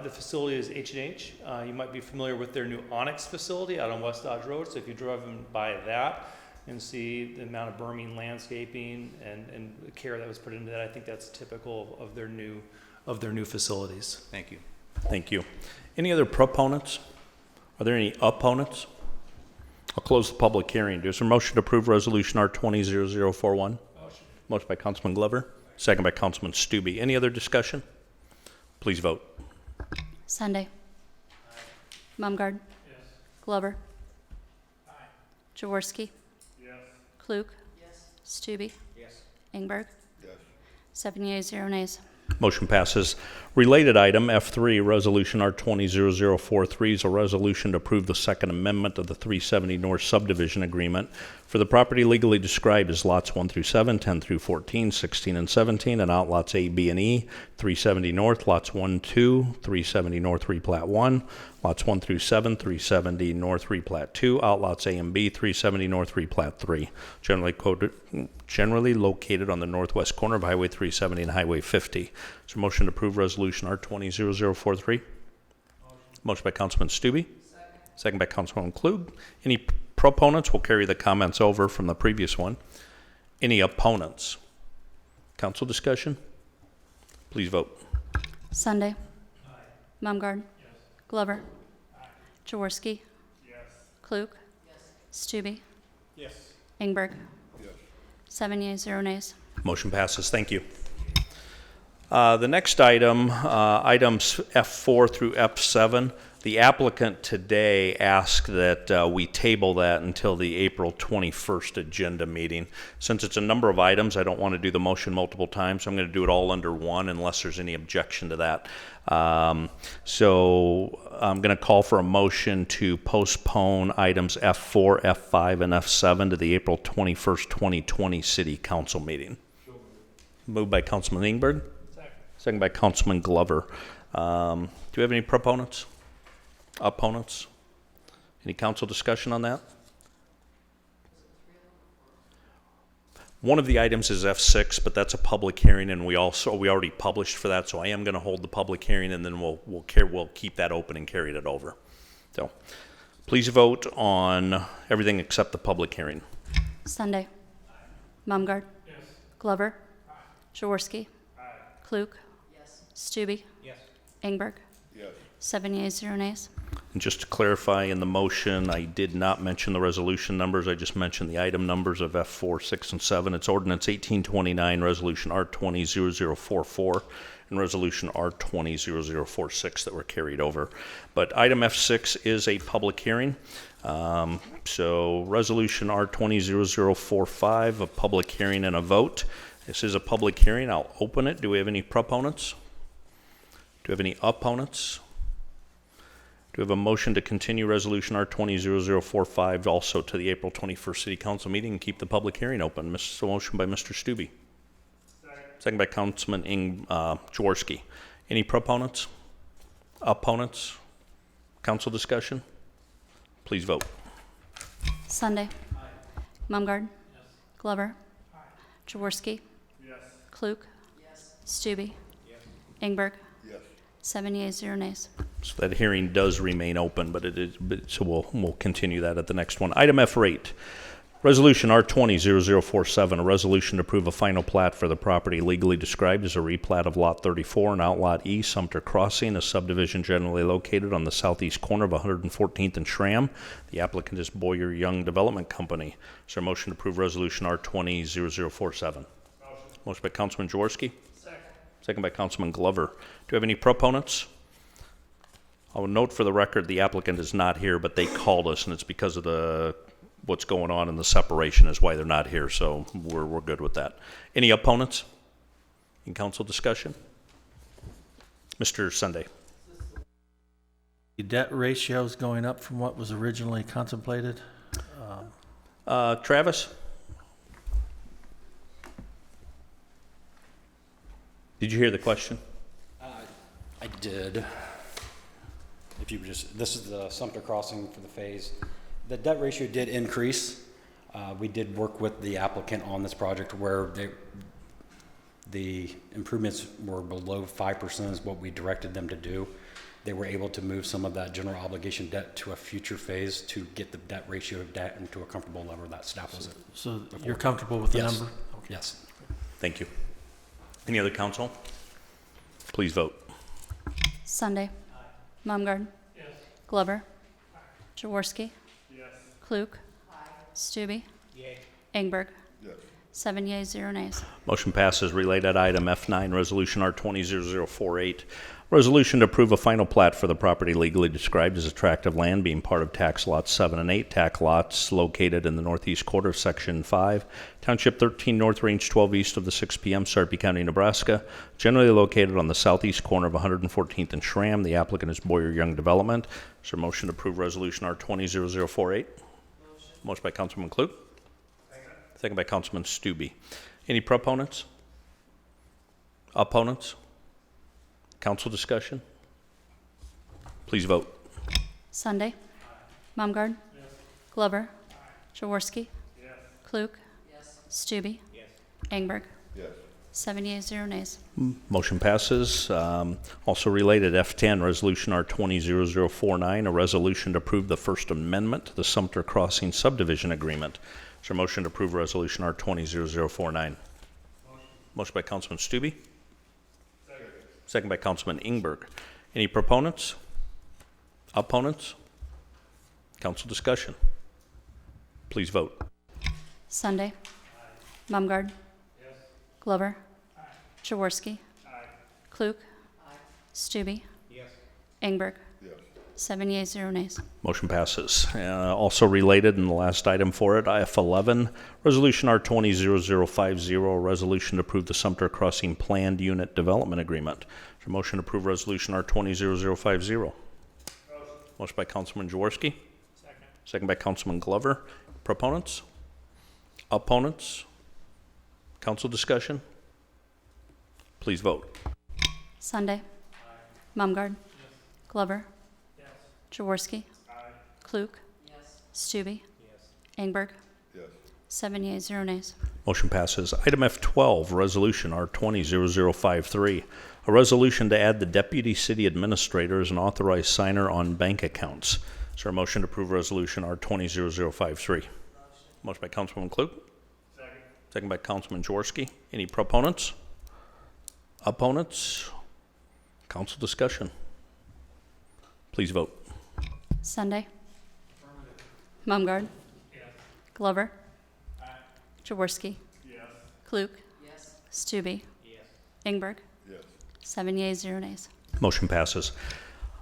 The facility is H&H. You might be familiar with their new Onyx facility out on West Dodge Road, so if you've driven by that and see the amount of berming, landscaping, and the care that was put into that, I think that's typical of their new facilities. Thank you. Thank you. Any other proponents? Are there any opponents? I'll close the public hearing. There's a motion to approve Resolution R200041. Motion by Councilman Glover, second by Councilman Stubbe. Any other discussion? Please vote. Sunday. Mumgarden. Yes. Glover. Jaworski. Klug. Stubbe. Ingberg. 7 yeas, 0 nays. Motion passes. Related item F3, Resolution R200043 is a resolution to approve the Second Amendment of the 370 North Subdivision Agreement for the property legally described as lots 1 through 7, 10 through 14, 16 and 17, and outlots A, B, and E, 370 North, lots 1, 2, 370 North replat 1, lots 1 through 7, 370 North replat 2, outlots A and B, 370 North replat 3, generally located on the northwest corner of Highway 370 and Highway 50. Is there a motion to approve Resolution R200043? Motion by Councilman Stubbe. Second by Councilman Klug. Any proponents? Will carry the comments over from the previous one. Any opponents? Council discussion? Please vote. Sunday. Mumgarden. Glover. Jaworski. Klug. Stubbe. Ingberg. 7 yeas, 0 nays. Motion passes. Thank you. The next item, items F4 through F7, the applicant today asked that we table that until the April 21st agenda meeting. Since it's a number of items, I don't want to do the motion multiple times, so I'm going to do it all under one unless there's any objection to that. So I'm going to call for a motion to postpone items F4, F5, and F7 to the April 21st, 2020 City Council meeting. Moved by Councilman Ingberg. Second by Councilman Glover. Do we have any proponents? Opponents? Any council discussion on that? One of the items is F6, but that's a public hearing, and we already published for that, so I am going to hold the public hearing, and then we'll keep that open and carry it over. So please vote on everything except the public hearing. Sunday. Mumgarde. Glover. Jaworski. Klug. Stube. Ingberg. 7 yeas, 0 nays. And just to clarify, in the motion, I did not mention the resolution numbers. I just mentioned the item numbers of F4, 6, and 7. It's Ordinance 1829, Resolution R200044, and Resolution R200046 that were carried over. But item F6 is a public hearing. So Resolution R200045, a public hearing and a vote. This is a public hearing. I'll open it. Do we have any proponents? Do we have any opponents? Do we have a motion to continue Resolution R200045 also to the April 21st City Council meeting and keep the public hearing open? Motion by Mr. Stube. Second by Councilman Jaworski. Any proponents? Opponents? Council discussion? Please vote. Sunday. Mumgarde. Glover. Jaworski. Klug. Stube. Ingberg. 7 yeas, 0 nays. So that hearing does remain open, so we'll continue that at the next one. Item F8, Resolution R200047, a resolution to approve a final plat for the property legally described as a replat of Lot 34 and Outlot E, Sumter Crossing, a subdivision generally located on the southeast corner of 114th and Schramm. The applicant is Boyer Young Development Company. Is there a motion to approve Resolution R200047? Motion by Councilman Jaworski. Second by Councilman Glover. Do we have any proponents? I will note for the record the applicant is not here, but they called us, and it's because of what's going on in the separation is why they're not here, so we're good with that. Any opponents in council discussion? Mr. Sunday. The debt ratio is going up from what was originally contemplated. Travis? Did you hear the question? I did. If you would just, this is the Sumter Crossing for the phase. The debt ratio did increase. We did work with the applicant on this project where the improvements were below 5% is what we directed them to do. They were able to move some of that general obligation debt to a future phase to get the debt ratio of debt into a comfortable level that staff was at. So you're comfortable with the Yes. number? Yes. Thank you. Any other council? Please vote. Sunday. Mumgarde. Glover. Jaworski. Klug. Stube. Ingberg. 7 yeas, 0 nays. Motion passes. Related item F9, Resolution R200048. Resolution to approve a final plat for the property legally described as a tract of land being part of tax lots 7 and 8, tax lots located in the northeast quarter of Section 5, Township 13 North, Range 12 east of the 6 p.m., Sarpy County, Nebraska, generally located on the southeast corner of 114th and Schramm. The applicant is Boyer Young Development. Is there a motion to approve Resolution R200048? Motion by Councilman Klug. Second by Councilman Stube. Any proponents? Opponents? Council discussion? Please vote. Sunday. Mumgarde. Glover. Jaworski. Klug. Stube. Ingberg. 7 yeas, 0 nays. Motion passes. Also related, F10, Resolution R200049, a resolution to approve the First Amendment to the Sumter Crossing Subdivision Agreement. Is there a motion to approve Resolution R200049? Motion by Councilman Stube. Second by Councilman Ingberg. Any proponents? Opponents? Council discussion? Please vote. Sunday. Mumgarde. Glover. Jaworski. Klug. Stube. Ingberg. 7 yeas, 0 nays. Motion passes. Also related, and the last item for it, IF11, Resolution R200050, a resolution to approve the Sumter Crossing Planned Unit Development Agreement. Is there a motion to approve Resolution R200050? Motion by Councilman Jaworski. Second by Councilman Glover. Proponents? Opponents? Council discussion? Please vote. Sunday. Mumgarde. Glover. Jaworski. Klug. Stube. Ingberg. 7 yeas, 0 nays. Motion passes. Item F12, Resolution R200053, a resolution to add the Deputy City Administrator as an authorized signer on bank accounts. Is there a motion to approve resolution R200053? Motion by Councilwoman Klug. Second by Councilman Jaworski. Any proponents? Opponents? Council discussion. Please vote. Sunday. Mumgarde. Glover. Jaworski. Klug. Stube. Ingberg. 7 yeas, 0 nays. Motion passes.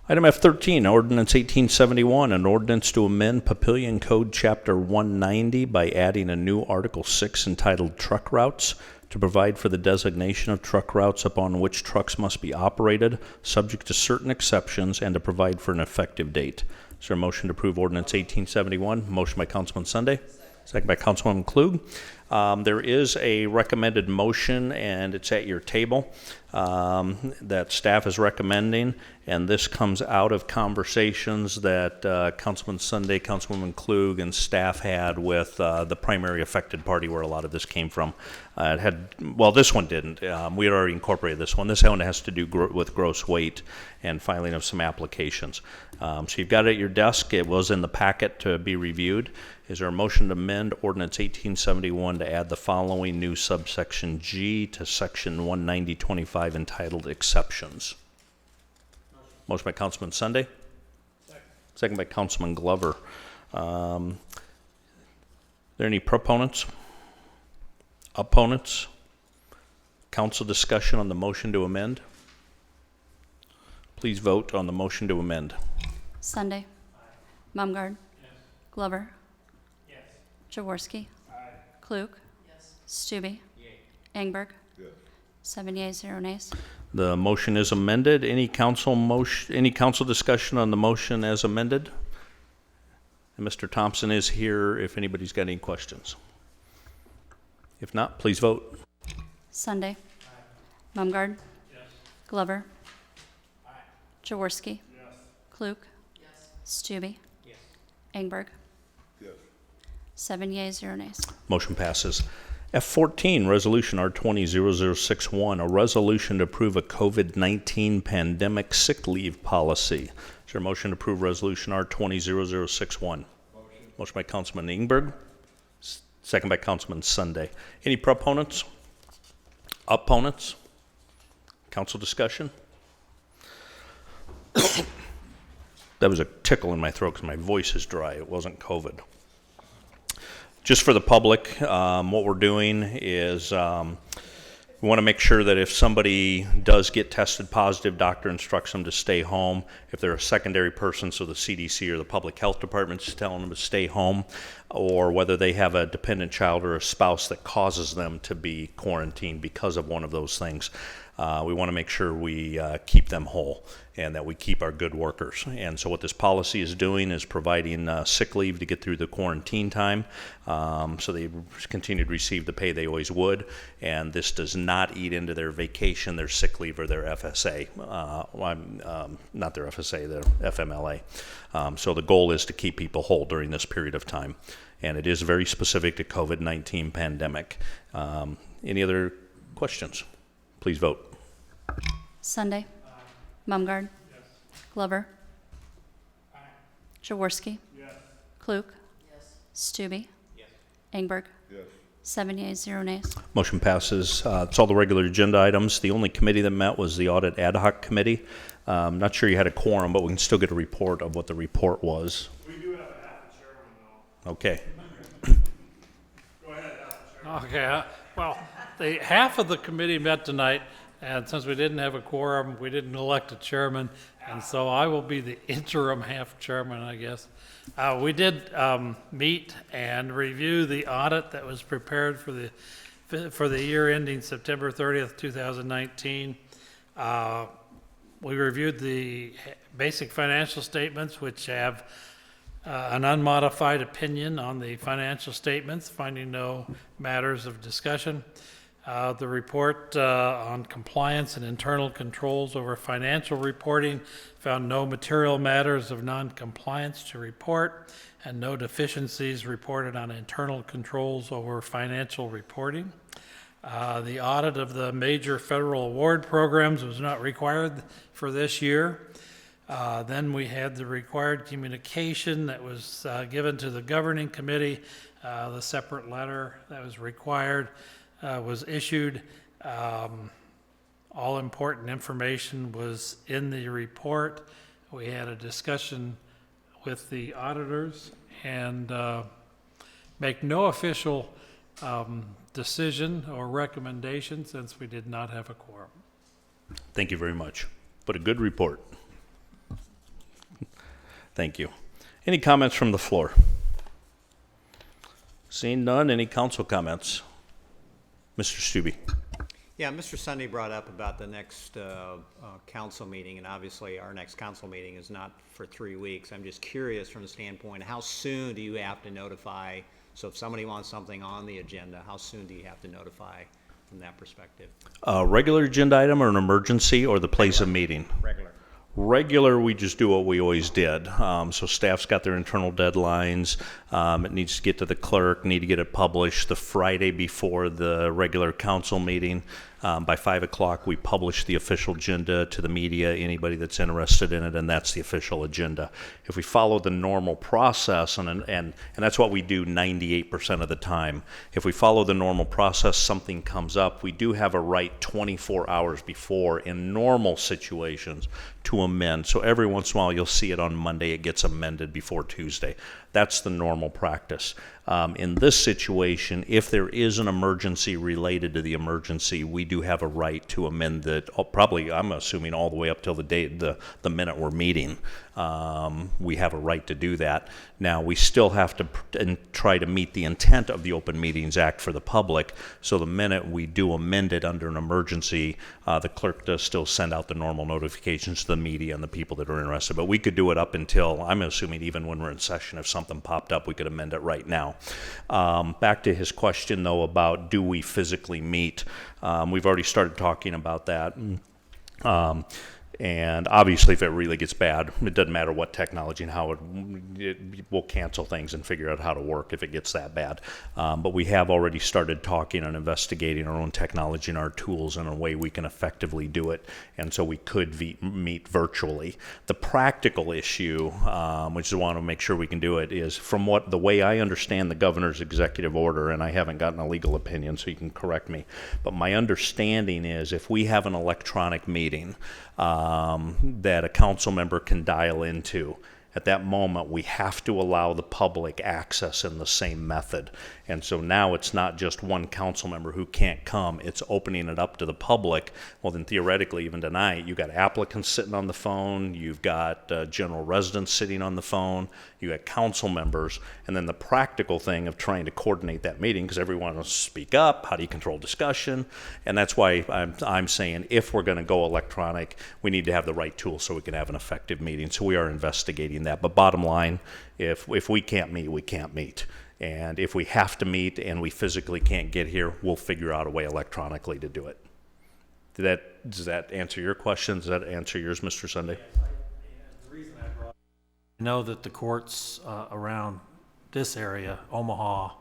Item F13, Ordinance 1871, an ordinance to amend Papillion Code Chapter 190 by adding a new Article 6 entitled Truck Routes to provide for the designation of truck routes upon which trucks must be operated, subject to certain exceptions, and to provide for an effective date. Is there a motion to approve Ordinance 1871? Motion by Councilman Sunday. Second by Councilwoman Klug. There is a recommended motion, and it's at your table, that staff is recommending, and this comes out of conversations that Councilman Sunday, Councilwoman Klug, and staff had with the primary affected party where a lot of this came from. This one didn't. We had already incorporated this one. This one has to do with gross weight and filing of some applications. So you've got it at your desk. It was in the packet to be reviewed. Is there a motion to amend Ordinance 1871 to add the following new subsection G to Section 190.25 entitled Exceptions? Motion by Councilman Sunday. Second by Councilman Glover. Are there any proponents? Opponents? Council discussion on the motion to amend? Please vote on the motion to amend. Sunday. Mumgarde. Glover. Jaworski. Klug. Stube. Ingberg. 7 yeas, 0 nays. The motion is amended. Any council discussion on the motion as amended? And Mr. Thompson is here if anybody's got any questions. If not, please vote. Sunday. Mumgarde. Glover. Jaworski. Klug. Stube. Ingberg. 7 yeas, 0 nays. Motion passes. F14, Resolution R200061, a resolution to approve a COVID-19 pandemic sick leave policy. Is there a motion to approve Resolution R200061? Motion by Councilman Ingberg, second by Councilman Sunday. Any proponents? Opponents? Council discussion? That was a tickle in my throat because my voice is dry. It wasn't COVID. Just for the public, what we're doing is we want to make sure that if somebody does get tested positive, doctor instructs them to stay home. If they're a secondary person, so the CDC or the public health department's telling them to stay home, or whether they have a dependent child or a spouse that causes them to be quarantined because of one of those things. We want to make sure we keep them whole and that we keep our good workers. And so what this policy is doing is providing sick leave to get through the quarantine time, so they continue to receive the pay they always would. And this does not eat into their vacation, their sick leave, or their FSA. Not their FSA, their FMLA. So the goal is to keep people whole during this period of time. And it is very specific to COVID-19 pandemic. Any other questions? Please vote. Sunday. Mumgarde. Glover. Jaworski. Klug. Stube. Ingberg. 7 yeas, 0 nays. Motion passes. It's all the regular agenda items. The only committee that met was the Audit Ad Hoc Committee. Not sure you had a quorum, but we can still get a report of what the report was. We do have a half a chairman, though. Okay. Go ahead, half a chairman. Okay, well, half of the committee met tonight, and since we didn't have a quorum, we didn't elect a chairman, and so I will be the interim half chairman, I guess. We did meet and review the audit that was prepared for the year ending September 30th, 2019. We reviewed the basic financial statements, which have an unmodified opinion on the financial statements, finding no matters of discussion. The report on compliance and internal controls over financial reporting found no material matters of non-compliance to report and no deficiencies reported on internal controls over financial reporting. The audit of the major federal award programs was not required for this year. Then we had the required communication that was given to the governing committee. The separate letter that was required was issued. All important information was in the report. We had a discussion with the auditors and make no official decision or recommendation since we did not have a quorum. Thank you very much. But a good report. Thank you. Any comments from the floor? Seeing none, any council comments? Mr. Stubbe. Yeah, Mr. Sunday brought up about the next council meeting, and obviously our next council meeting is not for 3 weeks. I'm just curious from the standpoint, how soon do you have to notify? So if somebody wants something on the agenda, how soon do you have to notify from that perspective? Regular agenda item or an emergency or the place of meeting? Regular. Regular, we just do what we always did. So staff's got their internal deadlines. It needs to get to the clerk, need to get it published the Friday before the regular council meeting. By 5 o'clock, we publish the official agenda to the media, anybody that's interested in it, and that's the official agenda. If we follow the normal process, and that's what we do 98% of the time, if we follow the normal process, something comes up, we do have a right 24 hours before in normal situations to amend. So every once in a while, you'll see it on Monday, it gets amended before Tuesday. That's the normal practice. In this situation, if there is an emergency related to the emergency, we do have a right to amend it, probably, I'm assuming, all the way up till the day, the minute we're meeting. We have a right to do that. Now, we still have to try to meet the intent of the Open Meetings Act for the public, so the minute we do amend it under an emergency, the clerk does still send out the normal notifications to the media and the people that are interested. But we could do it up until, I'm assuming, even when we're in session, if something popped up, we could amend it right now. Back to his question, though, about do we physically meet? We've already started talking about that. And obviously, if it really gets bad, it doesn't matter what technology and how we'll cancel things and figure out how to work if it gets that bad. But we have already started talking and investigating our own technology and our tools in a way we can effectively do it. And so we could meet virtually. The practical issue, which I want to make sure we can do it, is from the way I understand the governor's executive order, and I haven't gotten a legal opinion, so you can correct me, but my understanding is if we have an electronic meeting, that a council member can dial into. At that moment, we have to allow the public access in the same method. And so now it's not just one council member who can't come, it's opening it up to the public. Well, then theoretically, even tonight, you've got applicants sitting on the phone, you've got general residents sitting on the phone, you got council members, and then the practical thing of trying to coordinate that meeting, because everyone wants to speak up, how do you control discussion? And that's why I'm saying if we're going to go electronic, we need to have the right tools so we can have an effective meeting. So we are investigating that. But bottom line, if we can't meet, we can't meet. And if we have to meet and we physically can't get here, we'll figure out a way electronically to do it. Does that answer your question? Does that answer yours, Mr. Sunday? I know that the courts around this area, Omaha,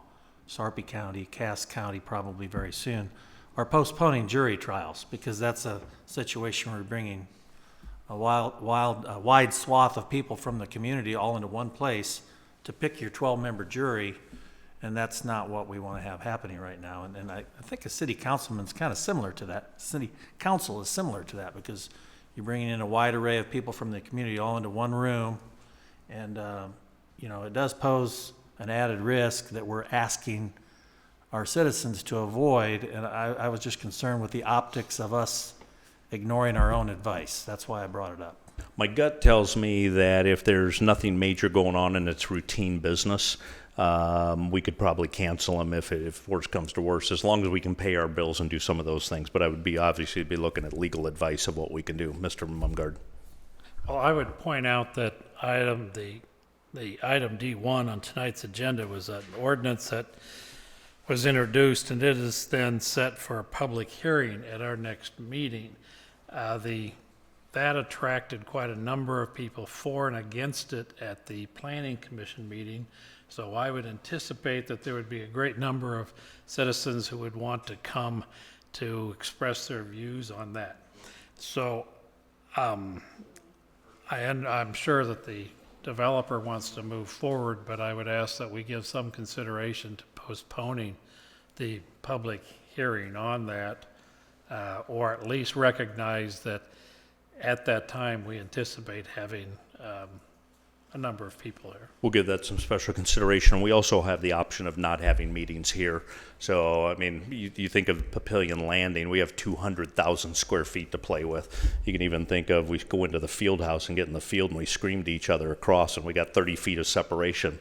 Sarpy County, Cass County, probably very soon, are postponing jury trials because that's a situation where we're bringing a wide swath of people from the community all into one place to pick your 12-member jury, and that's not what we want to have happening right now. And I think a city councilman's kind of similar to that. City council is similar to that because you're bringing in a wide array of people from the community all into one room, and it does pose an added risk that we're asking our citizens to avoid, and I was just concerned with the optics of us ignoring our own advice. That's why I brought it up. My gut tells me that if there's nothing major going on and it's routine business, we could probably cancel them if worse comes to worse, as long as we can pay our bills and do some of those things. But I would obviously be looking at legal advice of what we can do. Mr. Mumgard. Well, I would point out that the item D1 on tonight's agenda was an ordinance that was introduced, and it is then set for a public hearing at our next meeting. That attracted quite a number of people for and against it at the Planning Commission meeting. So I would anticipate that there would be a great number of citizens who would want to come to express their views on that. So I'm sure that the developer wants to move forward, but I would ask that we give some consideration to postponing the public hearing on that, or at least recognize that at that time, we anticipate having a number of people there. We'll give that some special consideration. We also have the option of not having meetings here. So, I mean, you think of Papillion Landing, we have 200,000 square feet to play with. You can even think of, we go into the field house and get in the field and we scream to each other across and we got 30 feet of separation.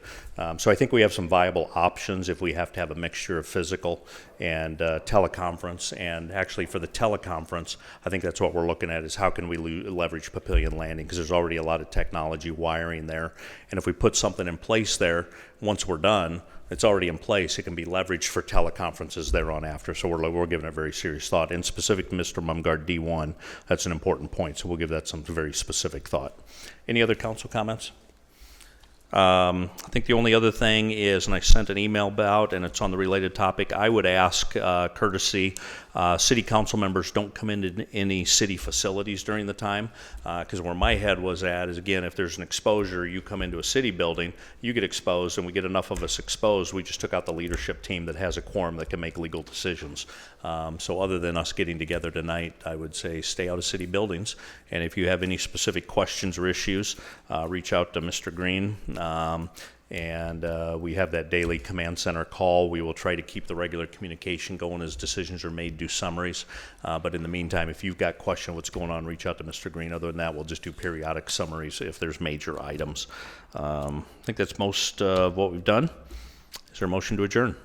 So I think we have some viable options if we have to have a mixture of physical and teleconference. And actually for the teleconference, I think that's what we're looking at, is how can we leverage Papillion Landing, because there's already a lot of technology wiring there. And if we put something in place there, once we're done, it's already in place. It can be leveraged for teleconferences thereon after. So we're giving it very serious thought. And specific to Mr. Mumgard D1, that's an important point. So we'll give that some very specific thought. Any other council comments? I think the only other thing is, and I sent an email about, and it's on the related topic, I would ask courtesy, city council members don't come into any city facilities during the time, because where my head was at is, again, if there's an exposure, you come into a city building, you get exposed, and we get enough of us exposed, we just took out the leadership team that has a quorum that can make legal decisions. So other than us getting together tonight, I would say stay out of city buildings, and if you have any specific questions or issues, reach out to Mr. Green. We have that daily command center call. We will try to keep the regular communication going as decisions are made, do summaries. But in the meantime, if you've got question what's going on, reach out to Mr. Green. Other than that, we'll just do periodic summaries if there's major items. I think that's most of what we've done. Is there a motion to adjourn?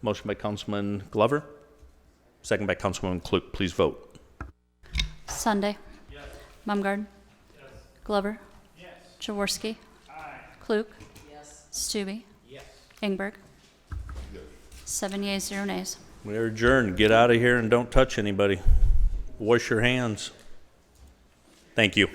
Motion by Councilman Glover. Second by Councilwoman Klug. Please vote. Sunday. Yes. Mumgard. Yes. Glover. Yes. Jaworski. Klug. Yes. Stube. Yes. Ingberg. Yes. 7 yeas, 0 nays. We're adjourned. Get out of here and don't touch anybody. Wash your hands. Thank you.